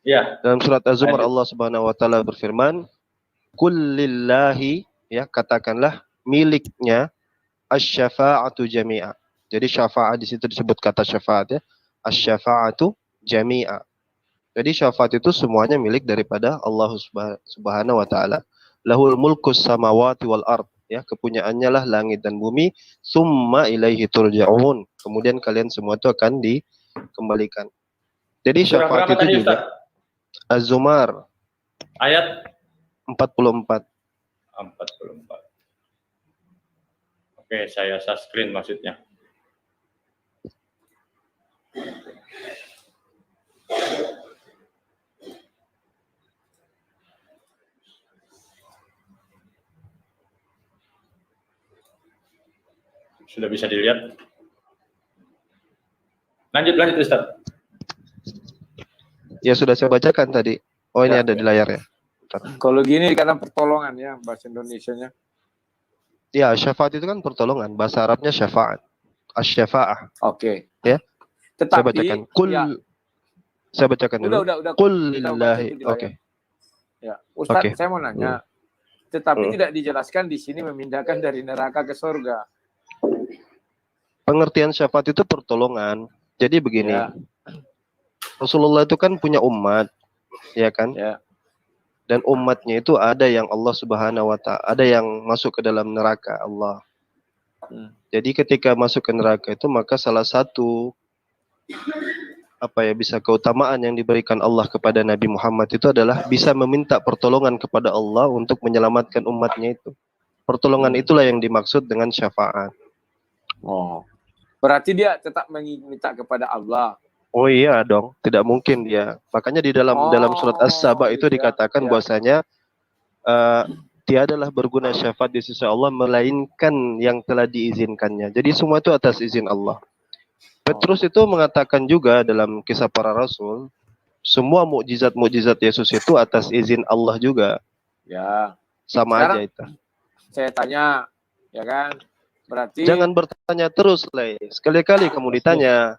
Ya. Dalam surat Az-Zumar Allah Subhanahu Wa Taala berfirman, "Kullillahi", ya, katakanlah miliknya asy-syafa'atu jami'a. Jadi syafaat di situ disebut kata syafaat ya. Asy-syafa'atu jami'a. Jadi syafaat itu semuanya milik daripada Allah Subhanahu wa taala. Lahul mulkus samawati wal ard, ya, kepunyaannya lah langit dan bumi, summa ilaihi turja'un. Kemudian kalian semua itu akan dikembalikan. Jadi Surah syafaat berapa itu tadi, juga Ustaz? Az-Zumar Ayat 44. 44. Oke, saya screen maksudnya. Sudah bisa dilihat. Lanjut Ustaz. Ya sudah saya bacakan tadi. Oh ini Ya. ada di layar ya. Kalau gini dikatakan pertolongan ya bahasa Indonesianya. Ya, syafaat itu kan pertolongan. Bahasa Arabnya syafaat. Asy-syafa'ah. Oke. Ya. Saya Tetapi bacakan. Kul. ya, Saya bacakan dulu. udah. Qul Kita baca lillahi. itu di layar. Oke. Ya, Ustadz, Oke. saya mau nanya. Tetapi tidak dijelaskan di sini memindahkan dari neraka ke surga. Pengertian syafaat itu pertolongan. Jadi begini. Ya. Rasulullah itu kan punya umat, ya kan? Ya. Dan umatnya itu ada yang Allah Subhanahu wa taala, ada yang masuk ke dalam neraka Allah. Jadi ketika masuk ke neraka itu maka salah satu bisa keutamaan yang diberikan Allah kepada Nabi Muhammad itu adalah bisa meminta pertolongan kepada Allah untuk menyelamatkan umatnya itu. Pertolongan itulah yang dimaksud dengan syafaat. Oh. Berarti dia tetap meminta kepada Allah. Oh iya dong, tidak mungkin dia. Makanya di dalam surat As-Saba itu dikatakan bahwasanya tiadalah berguna syafaat di sisi Allah melainkan yang telah diizinkannya. Jadi semua itu atas izin Allah. Petrus itu mengatakan juga dalam kisah para rasul, semua mukjizat Yesus itu atas izin Allah juga. Ya. Sama Sekarang, aja itu. Saya tanya, ya kan? Berarti Jangan bertanya terus, Lay. Sekali-kali kamu ditanya.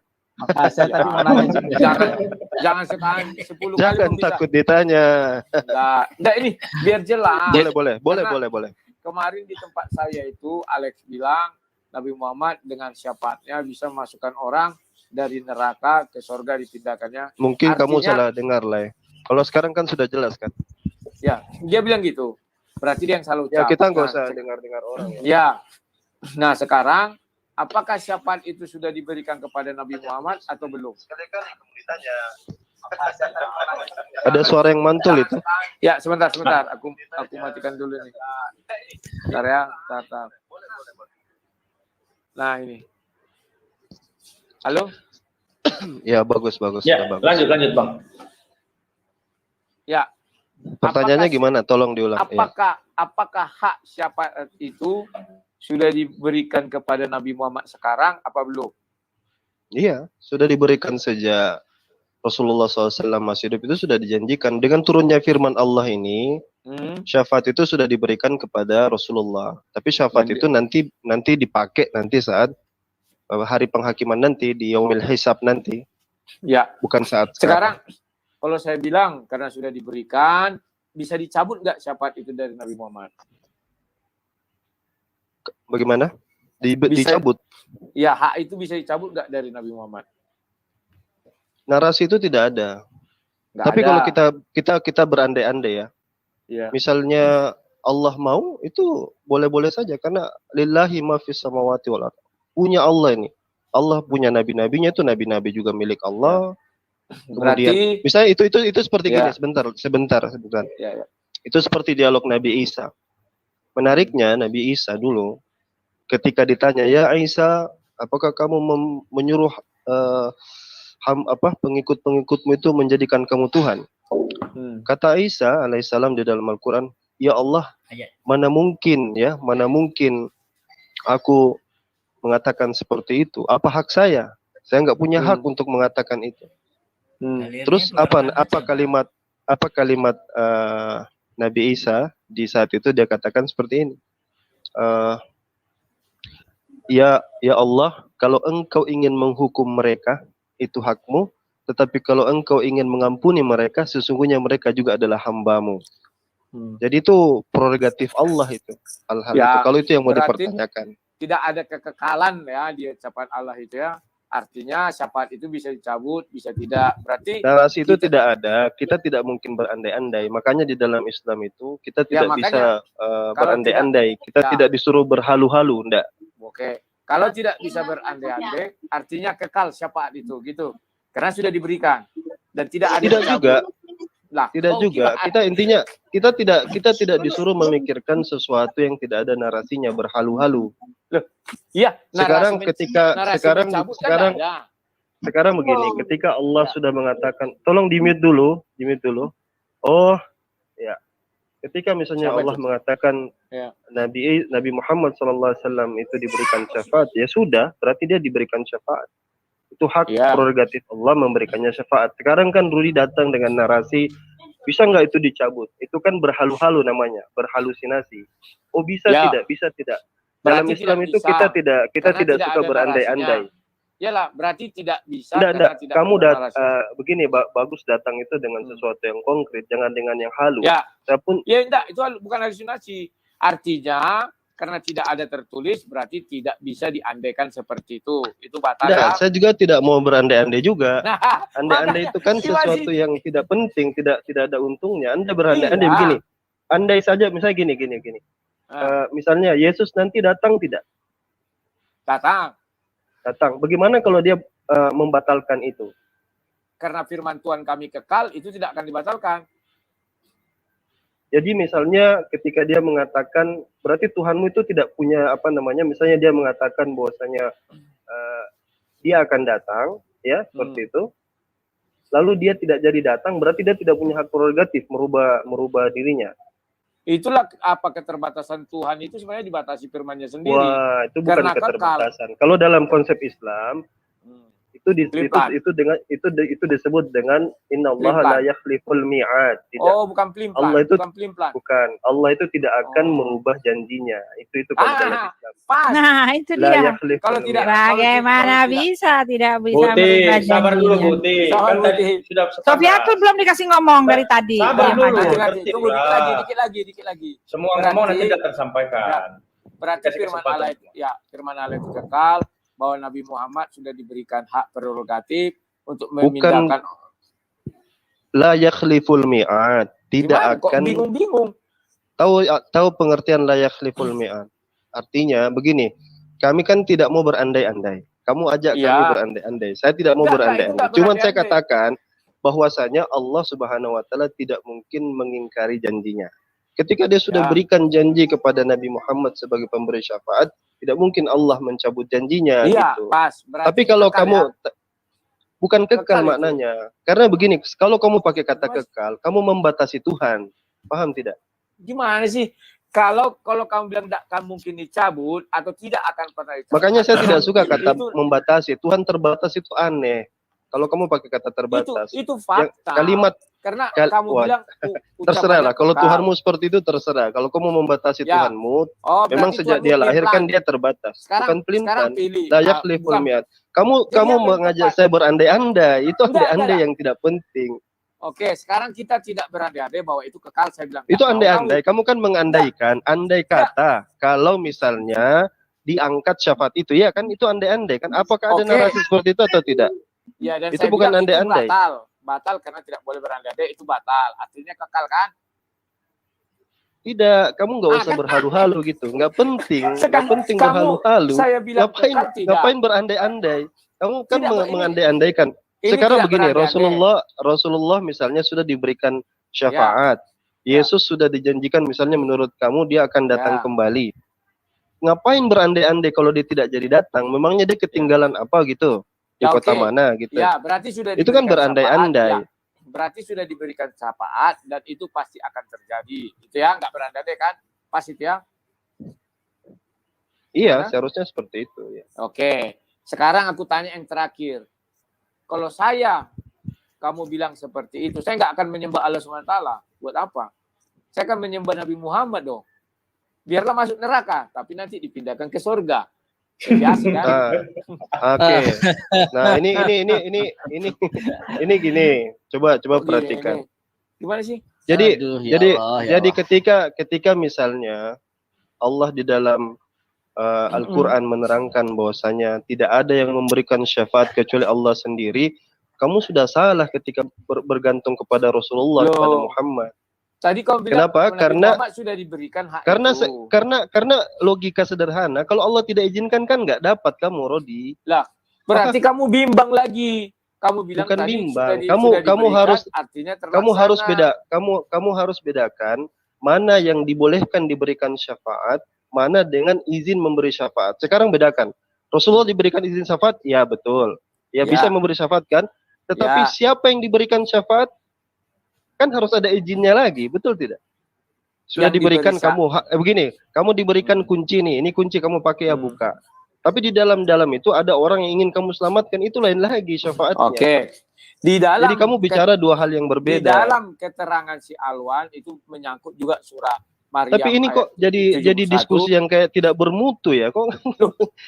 Saya tadi mau nanya juga. jangan sekali 10 kali Jangan pun bisa. takut ditanya. Enggak, ini biar jelas. Boleh. Kemarin di tempat saya itu Alex bilang Nabi Muhammad dengan syafaatnya bisa masukkan orang dari neraka ke surga dipindahkannya. Mungkin kamu Artinya- salah dengar, Lay. Kalau sekarang kan sudah jelas kan? Ya, dia bilang gitu. Berarti dia yang salah ucap. Ya kita nggak Nah, usah dengar-dengar orang. Ya. Ya. Nah, sekarang apakah syafaat itu sudah diberikan kepada Nabi Muhammad atau belum? Sekali-kali kamu ditanya. Ada suara yang mantul itu. Ya, sebentar. Aku matikan dulu nih. Bentar ya. Bentar. Nah, ini. Halo? Ya bagus. Ya, Sudah bagus. lanjut Bang. Ya. Pertanyaannya gimana? Tolong diulang. Ya. Apakah hak syafaat itu sudah diberikan kepada Nabi Muhammad sekarang apa belum? Iya, sudah diberikan sejak Rasulullah SAW masih hidup itu sudah dijanjikan. Dengan turunnya firman Allah ini, syafaat itu sudah diberikan kepada Rasulullah. Tapi syafaat itu nanti dipakai nanti saat hari penghakiman nanti, di Yaumil Hisab nanti. Ya. Bukan saat Sekarang kalau saya bilang karena sudah diberikan, bisa dicabut nggak syafaat itu dari Nabi Muhammad? Bagaimana? Bisa. Dicabut. Ya, hak itu bisa dicabut nggak dari Nabi Muhammad? Narasi itu tidak ada. Nggak Tapi ada. kalau kita berandai-andai ya. Ya. Misalnya Allah mau, itu boleh-boleh saja karena lillahi ma fis samawati wal ardh. Punya Allah ini. Allah punya nabi-nabinya, itu nabi-nabi juga milik Allah. Kemudian Berarti misalnya itu seperti Ya. gini, sebentar. ya. Itu seperti dialog Nabi Isa. Menariknya Nabi Isa dulu ketika ditanya, "Ya Isa, apakah kamu menyuruh pengikut-pengikutmu itu menjadikan kamu Tuhan?" Kata Isa alaihissalam di dalam Al-Qur'an, "Ya Allah, mana mungkin aku mengatakan seperti itu? Apa hak saya? Saya nggak punya hak untuk mengatakan itu." Terus apa kalimat Nabi Isa di saat itu dia katakan seperti ini. Ya Allah, kalau engkau ingin menghukum mereka, itu hakmu. Tetapi kalau engkau ingin mengampuni mereka, sesungguhnya mereka juga adalah hambamu. Jadi itu prerogatif Allah itu. Hal-hal Ya, itu. Kalau itu yang mau berarti- dipertanyakan. tidak ada kekekalan ya di ucapan Allah itu ya. Artinya syafaat itu bisa dicabut, bisa tidak. Berarti narasi itu kita- tidak ada, kita tidak mungkin berandai-andai. Makanya di dalam Islam itu kita Ya, tidak bisa kalau berandai-andai. Kita ya. tidak disuruh berhalu-halu, enggak. Oke. Kalau tidak bisa berandai-andai, artinya kekal syafaat itu gitu. Karena sudah diberikan dan tidak ada Tidak dicabut. juga. Lah, Tidak oh, juga. gimana? Kita intinya kita tidak disuruh memikirkan sesuatu yang tidak ada narasinya berhalu-halu. Iya, Sekarang narasi ketika narasi sekarang mencabut kan sekarang ada. sekarang begini, ketika Allah sudah mengatakan, tolong di-mute dulu. Oh, ya. Ketika misalnya Siapa Allah itu? mengatakan Ya. Nabi Muhammad SAW itu diberikan syafaat, ya sudah, berarti dia diberikan syafaat. Itu hak Ya. prerogatif Allah memberikannya syafaat. Sekarang kan Rudi datang dengan narasi, bisa nggak itu dicabut? Itu kan berhalu-halu namanya, berhalusinasi. Oh bisa Ya. tidak, bisa tidak. Dalam Berarti Islam tidak itu bisa. kita tidak Karena tidak suka ada berandai-andai. Iyalah, berarti tidak bisa. Enggak. karena tidak Kamu ada narasi. begini, bagus datang itu dengan sesuatu yang konkret, jangan dengan yang halu. Ya. Saya pun Ya enggak, itu bukan halusinasi. Artinya karena tidak ada tertulis berarti tidak bisa diandaikan seperti itu. Itu batal ya. saya juga tidak mau berandai-andai juga. Nah, Andai-andai makanya, itu kan gimana sesuatu sih? yang tidak penting, tidak ada untungnya. Anda berandai-andai Iya. begini. Andai saja misalnya gini. Misalnya Yesus nanti datang tidak? Datang. Bagaimana kalau dia membatalkan itu? Karena firman Tuhan kami kekal, itu tidak akan dibatalkan. Jadi misalnya ketika dia mengatakan, berarti Tuhanmu itu tidak punya misalnya dia mengatakan bahwasanya dia akan datang, ya seperti itu. Lalu dia tidak jadi datang, berarti dia tidak punya hak prerogatif merubah dirinya. Itulah apa keterbatasan Tuhan itu sebenarnya dibatasi firman-Nya sendiri. Wah, itu bukan Karena keterbatasan. Kalau dalam konsep Islam Pelin-pelan. itu disebut dengan innallaha la yakhliful mi'ad. Tidak. Oh, bukan pelin-pelan. Allah itu bukan pelin-pelan. bukan. Allah itu tidak akan merubah janjinya. Itu kalau dalam Islam. Pas. Nah, itu La dia. yakhliful Kalau tidak- mi'ad. Bagaimana kalau bisa tidak bisa Buti, merubah sabar dulu janjinya? Buti. Sabar, Kan tadi Buti. sudah Sofiatul belum dikasih ngomong dari tadi. Sabar Diam dulu. aja. Nanti, Ngerti tunggu lah. dikit lagi. Semua Berarti- ngomong nanti tidak tersampaikan. Berarti Kasih firman kesempatan. Allah itu, firman Allah itu kekal bahwa Nabi Muhammad sudah diberikan hak prerogatif untuk memindahkan. La yakhliful mi'ad. Tidak Gimana? Kok akan bingung-bingung? tahu pengertian la yakhliful mi'ad. Artinya begini, kami kan tidak mau berandai-andai. Kamu ajak Iya. kami berandai-andai. Saya tidak mau Enggak, itu berandai-andai. enggak Cuman saya berandai-andai. katakan bahwasanya Allah Subhanahu wa taala tidak mungkin mengingkari janjinya. Ketika dia sudah Ya. berikan janji kepada Nabi Muhammad sebagai pemberi syafaat, tidak mungkin Allah mencabut janjinya Iya, gitu. pas. Berarti Tapi kalau kekal, kamu ya. bukan Kekal kekal itu. maknanya. Karena begini, kalau kamu pakai kata Mas. kekal, kamu membatasi Tuhan. Paham tidak? Gimana sih? Kalau kamu bilang tidak akan mungkin dicabut atau tidak akan pernah dicabut. Makanya saya tidak suka kata Itu- membatasi. Tuhan terbatas itu aneh. Kalau kamu pakai kata terbatas. itu Yang fakta. kalimat Karena kal- kamu wah, bilang terserah lah. Kalau kekal. Tuhanmu seperti itu terserah. Kalau kamu membatasi Ya. Tuhanmu, Oh, memang berarti sejak Tuhanmu dia lahir kan pelin-pelan. dia terbatas. Sekarang Bukan pelin-pelan. pilih. Layak Ah, liful bukan. mi'ad. Kamu Jadi kamu apa yang mengajak tepat? saya berandai-andai. Itu Enggak, andai-andai enggak. yang tidak penting. Oke, sekarang kita tidak berandai-andai bahwa itu kekal. Saya bilang Itu enggak mau andai-andai. tahu. Kamu kan mengandaikan. Andai kata kalau misalnya diangkat syafaat itu, ya kan itu andai-andai kan. Apakah ada Oke. narasi seperti itu atau tidak? Ya, dan Itu saya bukan bilang andai-andai. Itu batal karena tidak boleh berandai-andai, itu batal. Artinya kekal kan? Tidak, kamu nggak usah kan? berhalu-halu gitu. Nggak penting, nggak Sekarang penting kamu- berhalu-halu. Saya bilang kekal tidak. Ngapain berandai-andai? Kamu kan Tidak, ini- mengandai-andaikan. Ini Sekarang tidak begini, berandai-andai. Rasulullah misalnya sudah diberikan Ya. syafaat. Yesus sudah dijanjikan misalnya menurut kamu dia akan datang Ya. kembali. Ngapain berandai-andai kalau dia tidak jadi datang? Memangnya dia ketinggalan apa gitu? Di Ya, kota oke. mana gitu? Ya, berarti sudah Itu kan diberikan berandai-andai. syafaat, ya. Berarti sudah diberikan syafaat dan itu pasti akan terjadi. Itu ya, nggak berandai-andai kan? Pas itu ya. Iya, Hah? seharusnya seperti itu ya. Oke. Sekarang aku tanya yang terakhir. Kalau kamu bilang seperti itu, saya nggak akan menyembah Allah SWT. Buat apa? Saya akan menyembah Nabi Muhammad dong. Biarlah masuk neraka, tapi nanti dipindahkan ke surga. Biasa kan? Oke. Nah, ini gini. Coba Gini, perhatikan. ini. Gimana sih? Aduh, ya Jadi Allah, ya jadi Allah. ketika misalnya Allah di dalam Al-Quran menerangkan bahwasanya tidak ada yang memberikan syafaat kecuali Allah sendiri, kamu sudah salah ketika bergantung kepada Rasulullah, kepada Muhammad. Tadi kau bilang Kenapa? Nabi Muhammad sudah diberikan hak itu. Karena logika sederhana, kalau Allah tidak izinkan kan nggak dapat kamu, Rodi. Lah, berarti kamu bimbang lagi. Kamu bilang bukan tadi bimbang. sudah Kamu harus artinya kamu harus bedakan mana yang dibolehkan diberikan syafaat, mana dengan izin memberi syafaat. Sekarang bedakan. Rasulullah diberikan izin syafaat, ya betul. Ya bisa memberi syafaat kan? Tetapi siapa yang diberikan syafaat? Kan harus ada izinnya lagi, betul tidak? Sudah diberikan kamu begini, kamu diberikan kunci nih, ini kunci kamu pakai ya buka. Tapi di dalam itu ada orang yang ingin kamu selamatkan, itu lain lagi syafaatnya. Oke. Jadi kamu bicara dua hal yang berbeda. Di dalam keterangan si Alwan itu menyangkut juga surah Maryam. Tapi ini kok jadi diskusi yang kayak tidak bermutu ya? Kok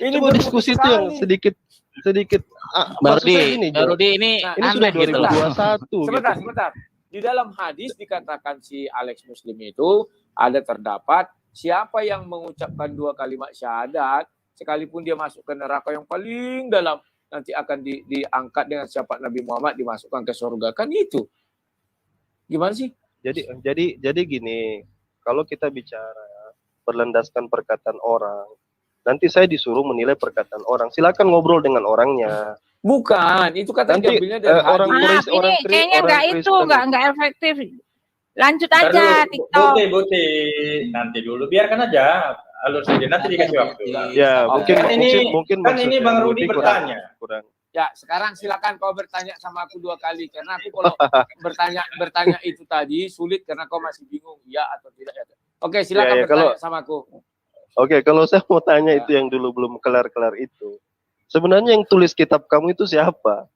ini diskusi itu yang sedikit Rudi, ini sudah 2021. Sebentar. Di dalam hadis dikatakan si Alex Muslim itu terdapat siapa yang mengucapkan 2 kalimat syahadat sekalipun dia masuk ke neraka yang paling dalam nanti akan diangkat dengan syafaat Nabi Muhammad dimasukkan ke surga, kan itu. Gimana sih? Jadi gini, kalau kita bicara berlandaskan perkataan orang, nanti saya disuruh menilai perkataan orang. Silakan ngobrol dengan orangnya. Bukan, itu kata diambilnya dari orang hadis. Ini kayaknya nggak efektif. Lanjut aja TikTok. Bukti. Nanti dulu, biarkan aja alur saja. Nanti dikasih waktu. Ya, mungkin kan ini Bang Rudi bertanya. Ya, sekarang silakan kau bertanya sama aku 2 kali karena aku kalau bertanya itu tadi sulit karena kau masih bingung ya atau tidak. Oke, silakan bertanya sama aku. Oke, kalau saya mau tanya itu yang dulu belum kelar-kelar itu. Sebenarnya yang tulis kitab kamu itu siapa?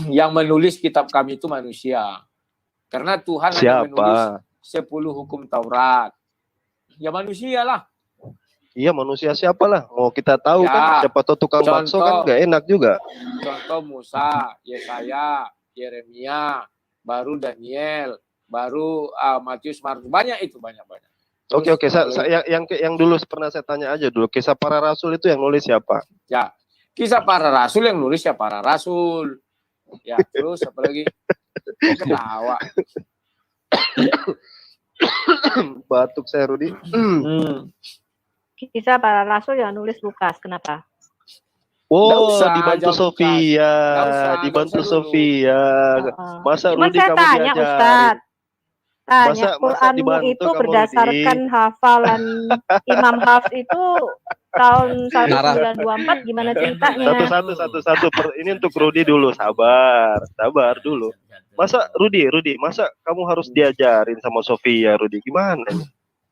Yang menulis kitab kami itu manusia. Karena Tuhan hanya menulis 10 hukum Taurat. Ya manusia lah. Iya manusia siapalah. Mau kita tahu kan siapa tahu tukang bakso kan gak enak juga. Contoh Musa, Yesaya, Yeremia, baru Daniel, baru Matius, Markus. Banyak itu, banyak. Oke. Yang dulu pernah saya tanya aja dulu. Kisah para rasul itu yang nulis siapa? Ya, kisah para rasul yang nulis ya para rasul. Ya, terus apa lagi? Ketawa. Batuk saya, Rudi. Kisah para rasul yang nulis Lukas. Kenapa? Oh, dibantu Sofia. Masa Rudi kamu tanya, diajar? Ustaz. Tanya, Quranmu itu berdasarkan hafalan Imam Hafs itu tahun 1924, gimana ceritanya? Satu. Ini untuk Rudi dulu, sabar dulu. Masa Rudi, masa kamu harus diajarin sama Sofia, Rudi? Gimana?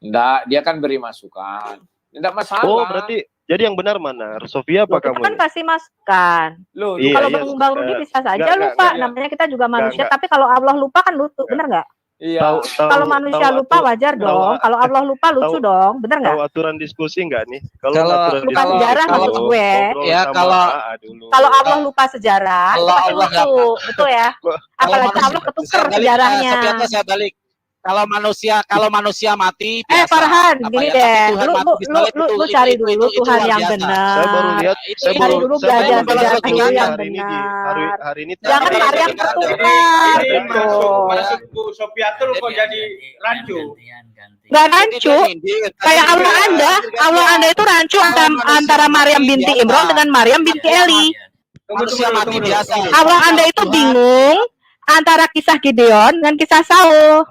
Enggak, dia kan beri masukan. Enggak masalah. Oh, berarti jadi yang benar mana? Sofia apa kamu? Kita kan pasti masukan. Kalau Bang Rudi bisa saja lupa, namanya kita juga manusia. Tapi kalau Allah lupa kan lucu, benar nggak? Iya. Kalau manusia lupa wajar dong. Kalau Allah lupa lucu dong, bener nggak? Tahu aturan diskusi nggak nih? Lupa sejarah maksud gue. Ya kalau Allah lupa sejarah, itu pasti lucu, betul ya? Apalagi Allah ketukar sejarahnya. Saya balik. Kalau manusia mati biasa. Farhan, gini deh. Lu cari dulu Tuhan yang benar. Saya baru lihat. Cari dulu belajar sejarah yang benar. Hari ini. Jangan Maryam ketukar. Masuk Sofiatul kok jadi rancu. Gak rancu. Kayak Allah Anda itu rancu antara Maryam binti Imran dengan Maryam binti Eli. Manusia mati biasa. Allah Anda itu bingung antara kisah Gideon dan kisah Saul.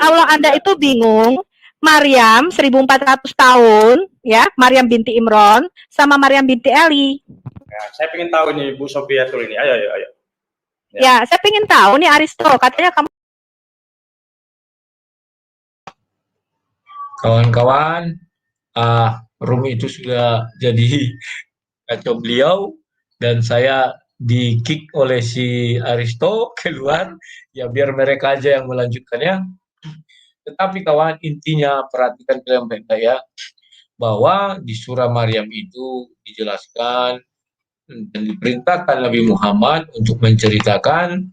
Allah Anda itu bingung Maryam 1400 tahun ya, Maryam binti Imran sama Maryam binti Eli. Ya, saya pengen tahu nih Bu Sofiatul ini. Ayo. Ya, saya pengen tahu nih Aristo, katanya kamu. Kawan-kawan, room itu sudah jadi kacau beliau dan saya di kick oleh si Aristo keluar, ya biar mereka aja yang melanjutkannya. Tetapi kawan, intinya perhatikan kalian baik-baik ya, bahwa di surah Maryam itu dijelaskan dan diperintahkan Nabi Muhammad untuk menceritakan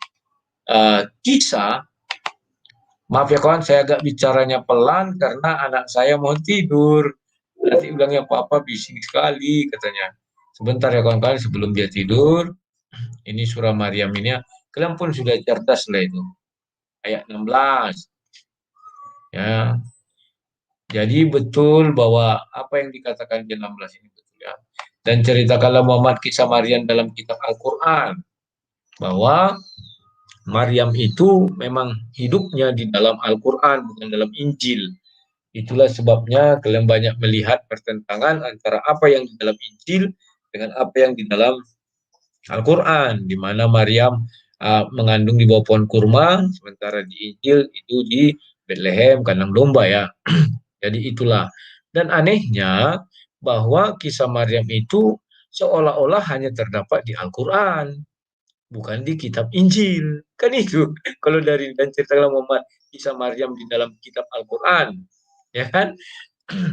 kisah. Maaf ya kawan, saya agak bicaranya pelan karena anak saya mau tidur. Nanti bilangnya apa-apa bising sekali katanya. Sebentar ya kawan-kawan sebelum dia tidur. Ini surah Maryam ini, kalian pun sudah cerdas lah itu. Ayat 16. Ya. Jadi betul bahwa apa yang dikatakan di 16 ini betul ya. Dan ceritakanlah Muhammad kisah Maryam dalam kitab Al-Quran. Bahwa Maryam itu memang hidupnya di dalam Al-Quran, bukan dalam Injil. Itulah sebabnya kalian banyak melihat pertentangan antara apa yang di dalam Injil dengan apa yang di dalam Al-Quran, di mana Maryam mengandung di bawah pohon kurma, sementara di Injil itu di Bethlehem, kandang domba ya. Jadi itulah. Dan anehnya bahwa kisah Maryam itu seolah-olah hanya terdapat di Al-Quran, bukan di kitab Injil. Kan itu, kalau dari dan cerita Muhammad, kisah Maryam di dalam kitab Al-Quran. Ya kan?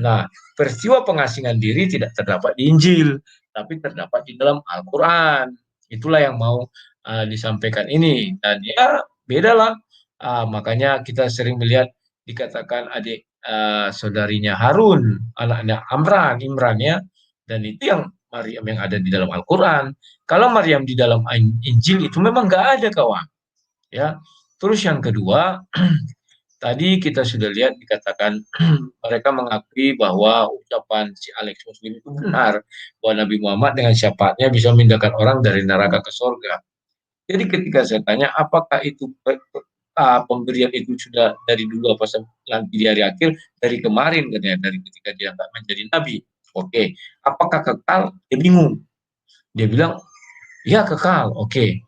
Nah, peristiwa pengasingan diri tidak terdapat di Injil, tapi terdapat di dalam Al-Quran. Itulah yang mau disampaikan ini. Dan ya, bedalah. Makanya kita sering melihat dikatakan adik saudarinya Harun, anaknya Imran ya. Dan itu yang Maryam yang ada di dalam Al-Quran. Kalau Maryam di dalam Injil itu memang nggak ada kawan. Ya. Terus yang kedua, tadi kita sudah lihat dikatakan mereka mengakui bahwa ucapan si Alex Muslim itu benar, bahwa Nabi Muhammad dengan syafaatnya bisa memindahkan orang dari neraka ke surga. Jadi ketika saya tanya apakah itu pemberian itu sudah dari dulu apa nanti di hari akhir, dari kemarin katanya, dari ketika dia nggak menjadi Nabi. Oke, apakah kekal? Dia bingung. Dia bilang, ya kekal, oke.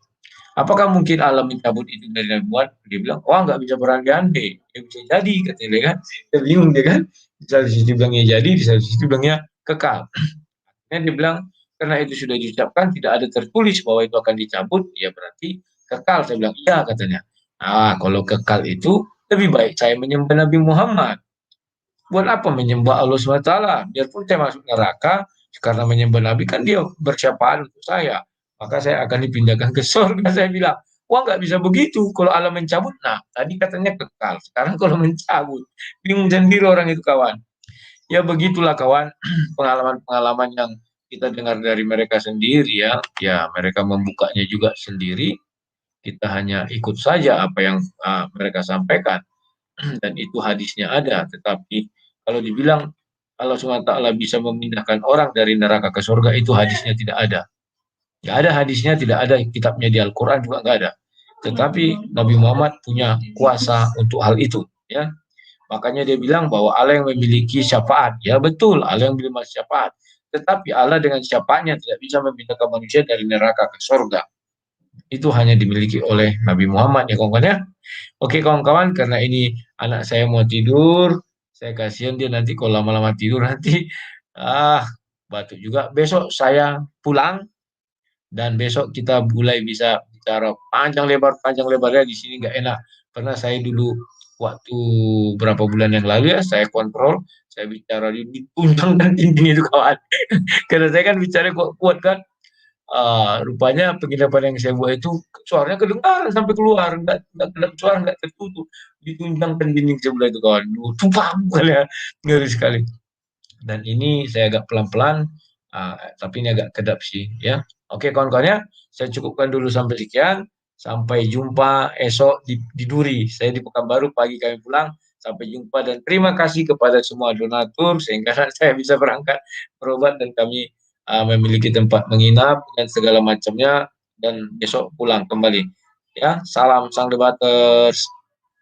Apakah mungkin Allah mencabut itu dari Nabi Muhammad? Dia bilang, wah nggak bisa berandai-andai. Ya bisa jadi, katanya kan. Dia bingung dia kan. Di satu sisi bilangnya jadi, di satu sisi bilangnya kekal. Akhirnya dia bilang, karena itu sudah diucapkan, tidak ada tertulis bahwa itu akan dicabut, ya berarti kekal. Saya bilang, iya katanya. Nah, kalau kekal itu, lebih baik saya menyembah Nabi Muhammad. Buat apa menyembah Allah SWT? Biarpun saya masuk neraka, karena menyembah Nabi kan dia bersyafaat untuk saya. Maka saya akan dipindahkan ke surga. Saya bilang, wah nggak bisa begitu. Kalau Allah mencabut, nah tadi katanya kekal. Sekarang kalau mencabut, bingung sendiri orang itu kawan. Ya begitulah kawan, pengalaman-pengalaman yang kita dengar dari mereka sendiri ya. Ya mereka membukanya juga sendiri. Kita hanya ikut saja apa yang mereka sampaikan. Dan itu hadisnya ada. Tetapi kalau dibilang Allah SWT bisa memindahkan orang dari neraka ke surga, itu hadisnya tidak ada. Nggak ada hadisnya, tidak ada kitabnya di Al-Quran juga nggak ada. Tetapi Nabi Muhammad punya kuasa untuk hal itu. Ya, makanya dia bilang bahwa Allah yang memiliki syafaat. Ya betul, Allah yang memiliki syafaat. Tetapi Allah dengan syafaatnya tidak bisa memindahkan manusia dari neraka ke surga. Itu hanya dimiliki oleh Nabi Muhammad ya kawan-kawan ya. Oke kawan-kawan, karena ini anak saya mau tidur, saya kasihan dia nanti kalau lama-lama tidur nanti batuk juga. Besok saya pulang. Dan besok kita mulai bisa bicara panjang lebarnya di sini nggak enak. Karena saya dulu waktu berapa bulan yang lalu ya saya kontrol, saya bicara di tunjang dan dinding itu kawan. Karena saya kan bicara kuat kan. Rupanya penginapan yang saya buat itu suaranya kedengaran sampai keluar, nggak suara nggak tertutup, ditunjang dan dinding sebelah itu kawan. Tumpang ya, ngeri sekali. Dan ini saya agak pelan-pelan, tapi ini agak kedap sih ya. Oke kawan-kawan ya, saya cukupkan dulu sampai sekian. Sampai jumpa esok di Duri. Saya di Pekanbaru, pagi kami pulang. Sampai jumpa dan terima kasih kepada semua donatur sehingga saya bisa berangkat berobat dan kami memiliki tempat menginap dan segala macamnya dan besok pulang kembali. Ya, salam sang debaters.